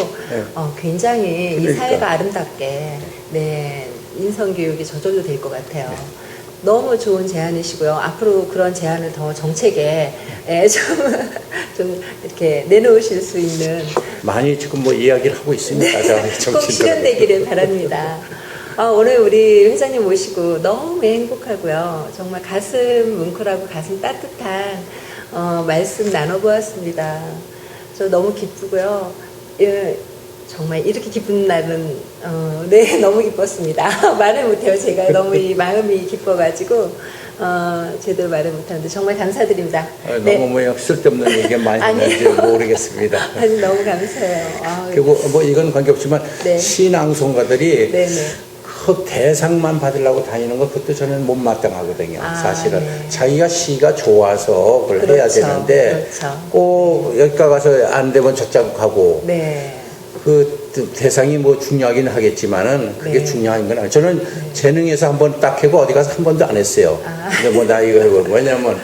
굉장히 이 그러니까. 사회가 아름답게 네, 인성교육이 저절로 될 것 같아요. 너무 좋은 제안이시고요. 앞으로 그런 제안을 더 정책에 좀 이렇게 내놓으실 수 있는 많이 지금 뭐 이야기를 하고 있습니다. 꼭 실현되기를 바랍니다. 오늘 우리 회장님 모시고 너무 행복하고요. 정말 가슴 뭉클하고 가슴 따뜻한 말씀 나눠보았습니다. 저 너무 기쁘고요. 예, 정말 이렇게 기쁜 날은 네 너무 기뻤습니다. 말을 못해요. 제가 너무 이 마음이 기뻐가지고 제대로 말을 못하는데 정말 감사드립니다. 네. 너무 뭐 쓸데없는 얘기 많이 했는지 모르겠습니다. 아니 너무 감사해요. 그리고 뭐 이건 관계없지만 네. 신앙송가들이 네네. 그 대상만 받으려고 다니는 거 그것도 저는 못마땅하거든요. 사실은 네. 자기가 시가 좋아서 그걸 그렇죠. 해야 되는데 그렇죠. 꼭 여기 가서 안 되면 저쪽 가고 네. 그 대상이 뭐 중요하긴 하겠지만은 그게 네. 중요한 건 아니에요. 저는 재능에서 한번 딱 해고 어디 가서 한 번도 안 했어요. 근데 뭐 나 이거 해고 왜냐면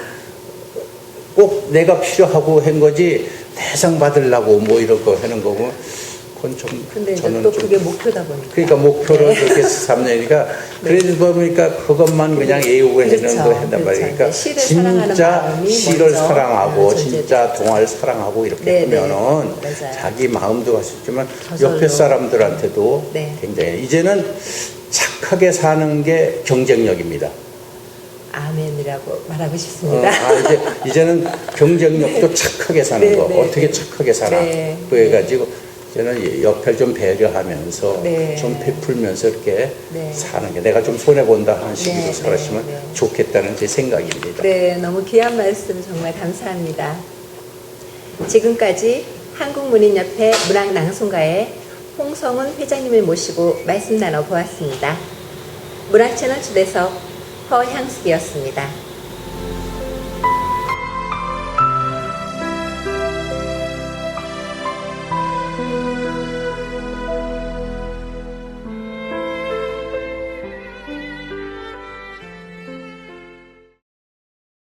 꼭 내가 필요하고 한 거지 대상 받으려고 뭐 이런 거 하는 거고 그건 좀 근데 저는 또 좀 그게 목표다 보니까. 그러니까 목표를 네. 그렇게 삼으니까 그래도 보니까 그것만 그냥 애우고 그렇죠. 하는 거 한단 말이에요. 그러니까 네, 시를 사랑하는 진짜 마음이 시를 먼저 사랑하고 존재돼요. 진짜 동화를 사랑하고 이렇게 네, 네. 하면은 맞아요. 자기 마음도 갈 수 있지만 저절로. 옆에 사람들한테도 네. 굉장히 이제는 착하게 사는 게 경쟁력입니다. 아멘이라고 말하고 싶습니다. 이제는 경쟁력도 착하게 사는 네, 거 네, 어떻게 네. 착하게 살아 네, 그래가지고 저는 옆에 좀 배려하면서 네. 좀 베풀면서 이렇게 네. 사는 게 내가 좀 손해본다 하는 식으로 네, 살았으면 네, 네. 좋겠다는 제 생각입니다. 네, 너무 귀한 말씀 정말 감사합니다. 지금까지 한국문인협회 문학낭송가의 홍성훈 회장님을 모시고 말씀 나눠보았습니다. 문학채널 초대석 허향숙이었습니다.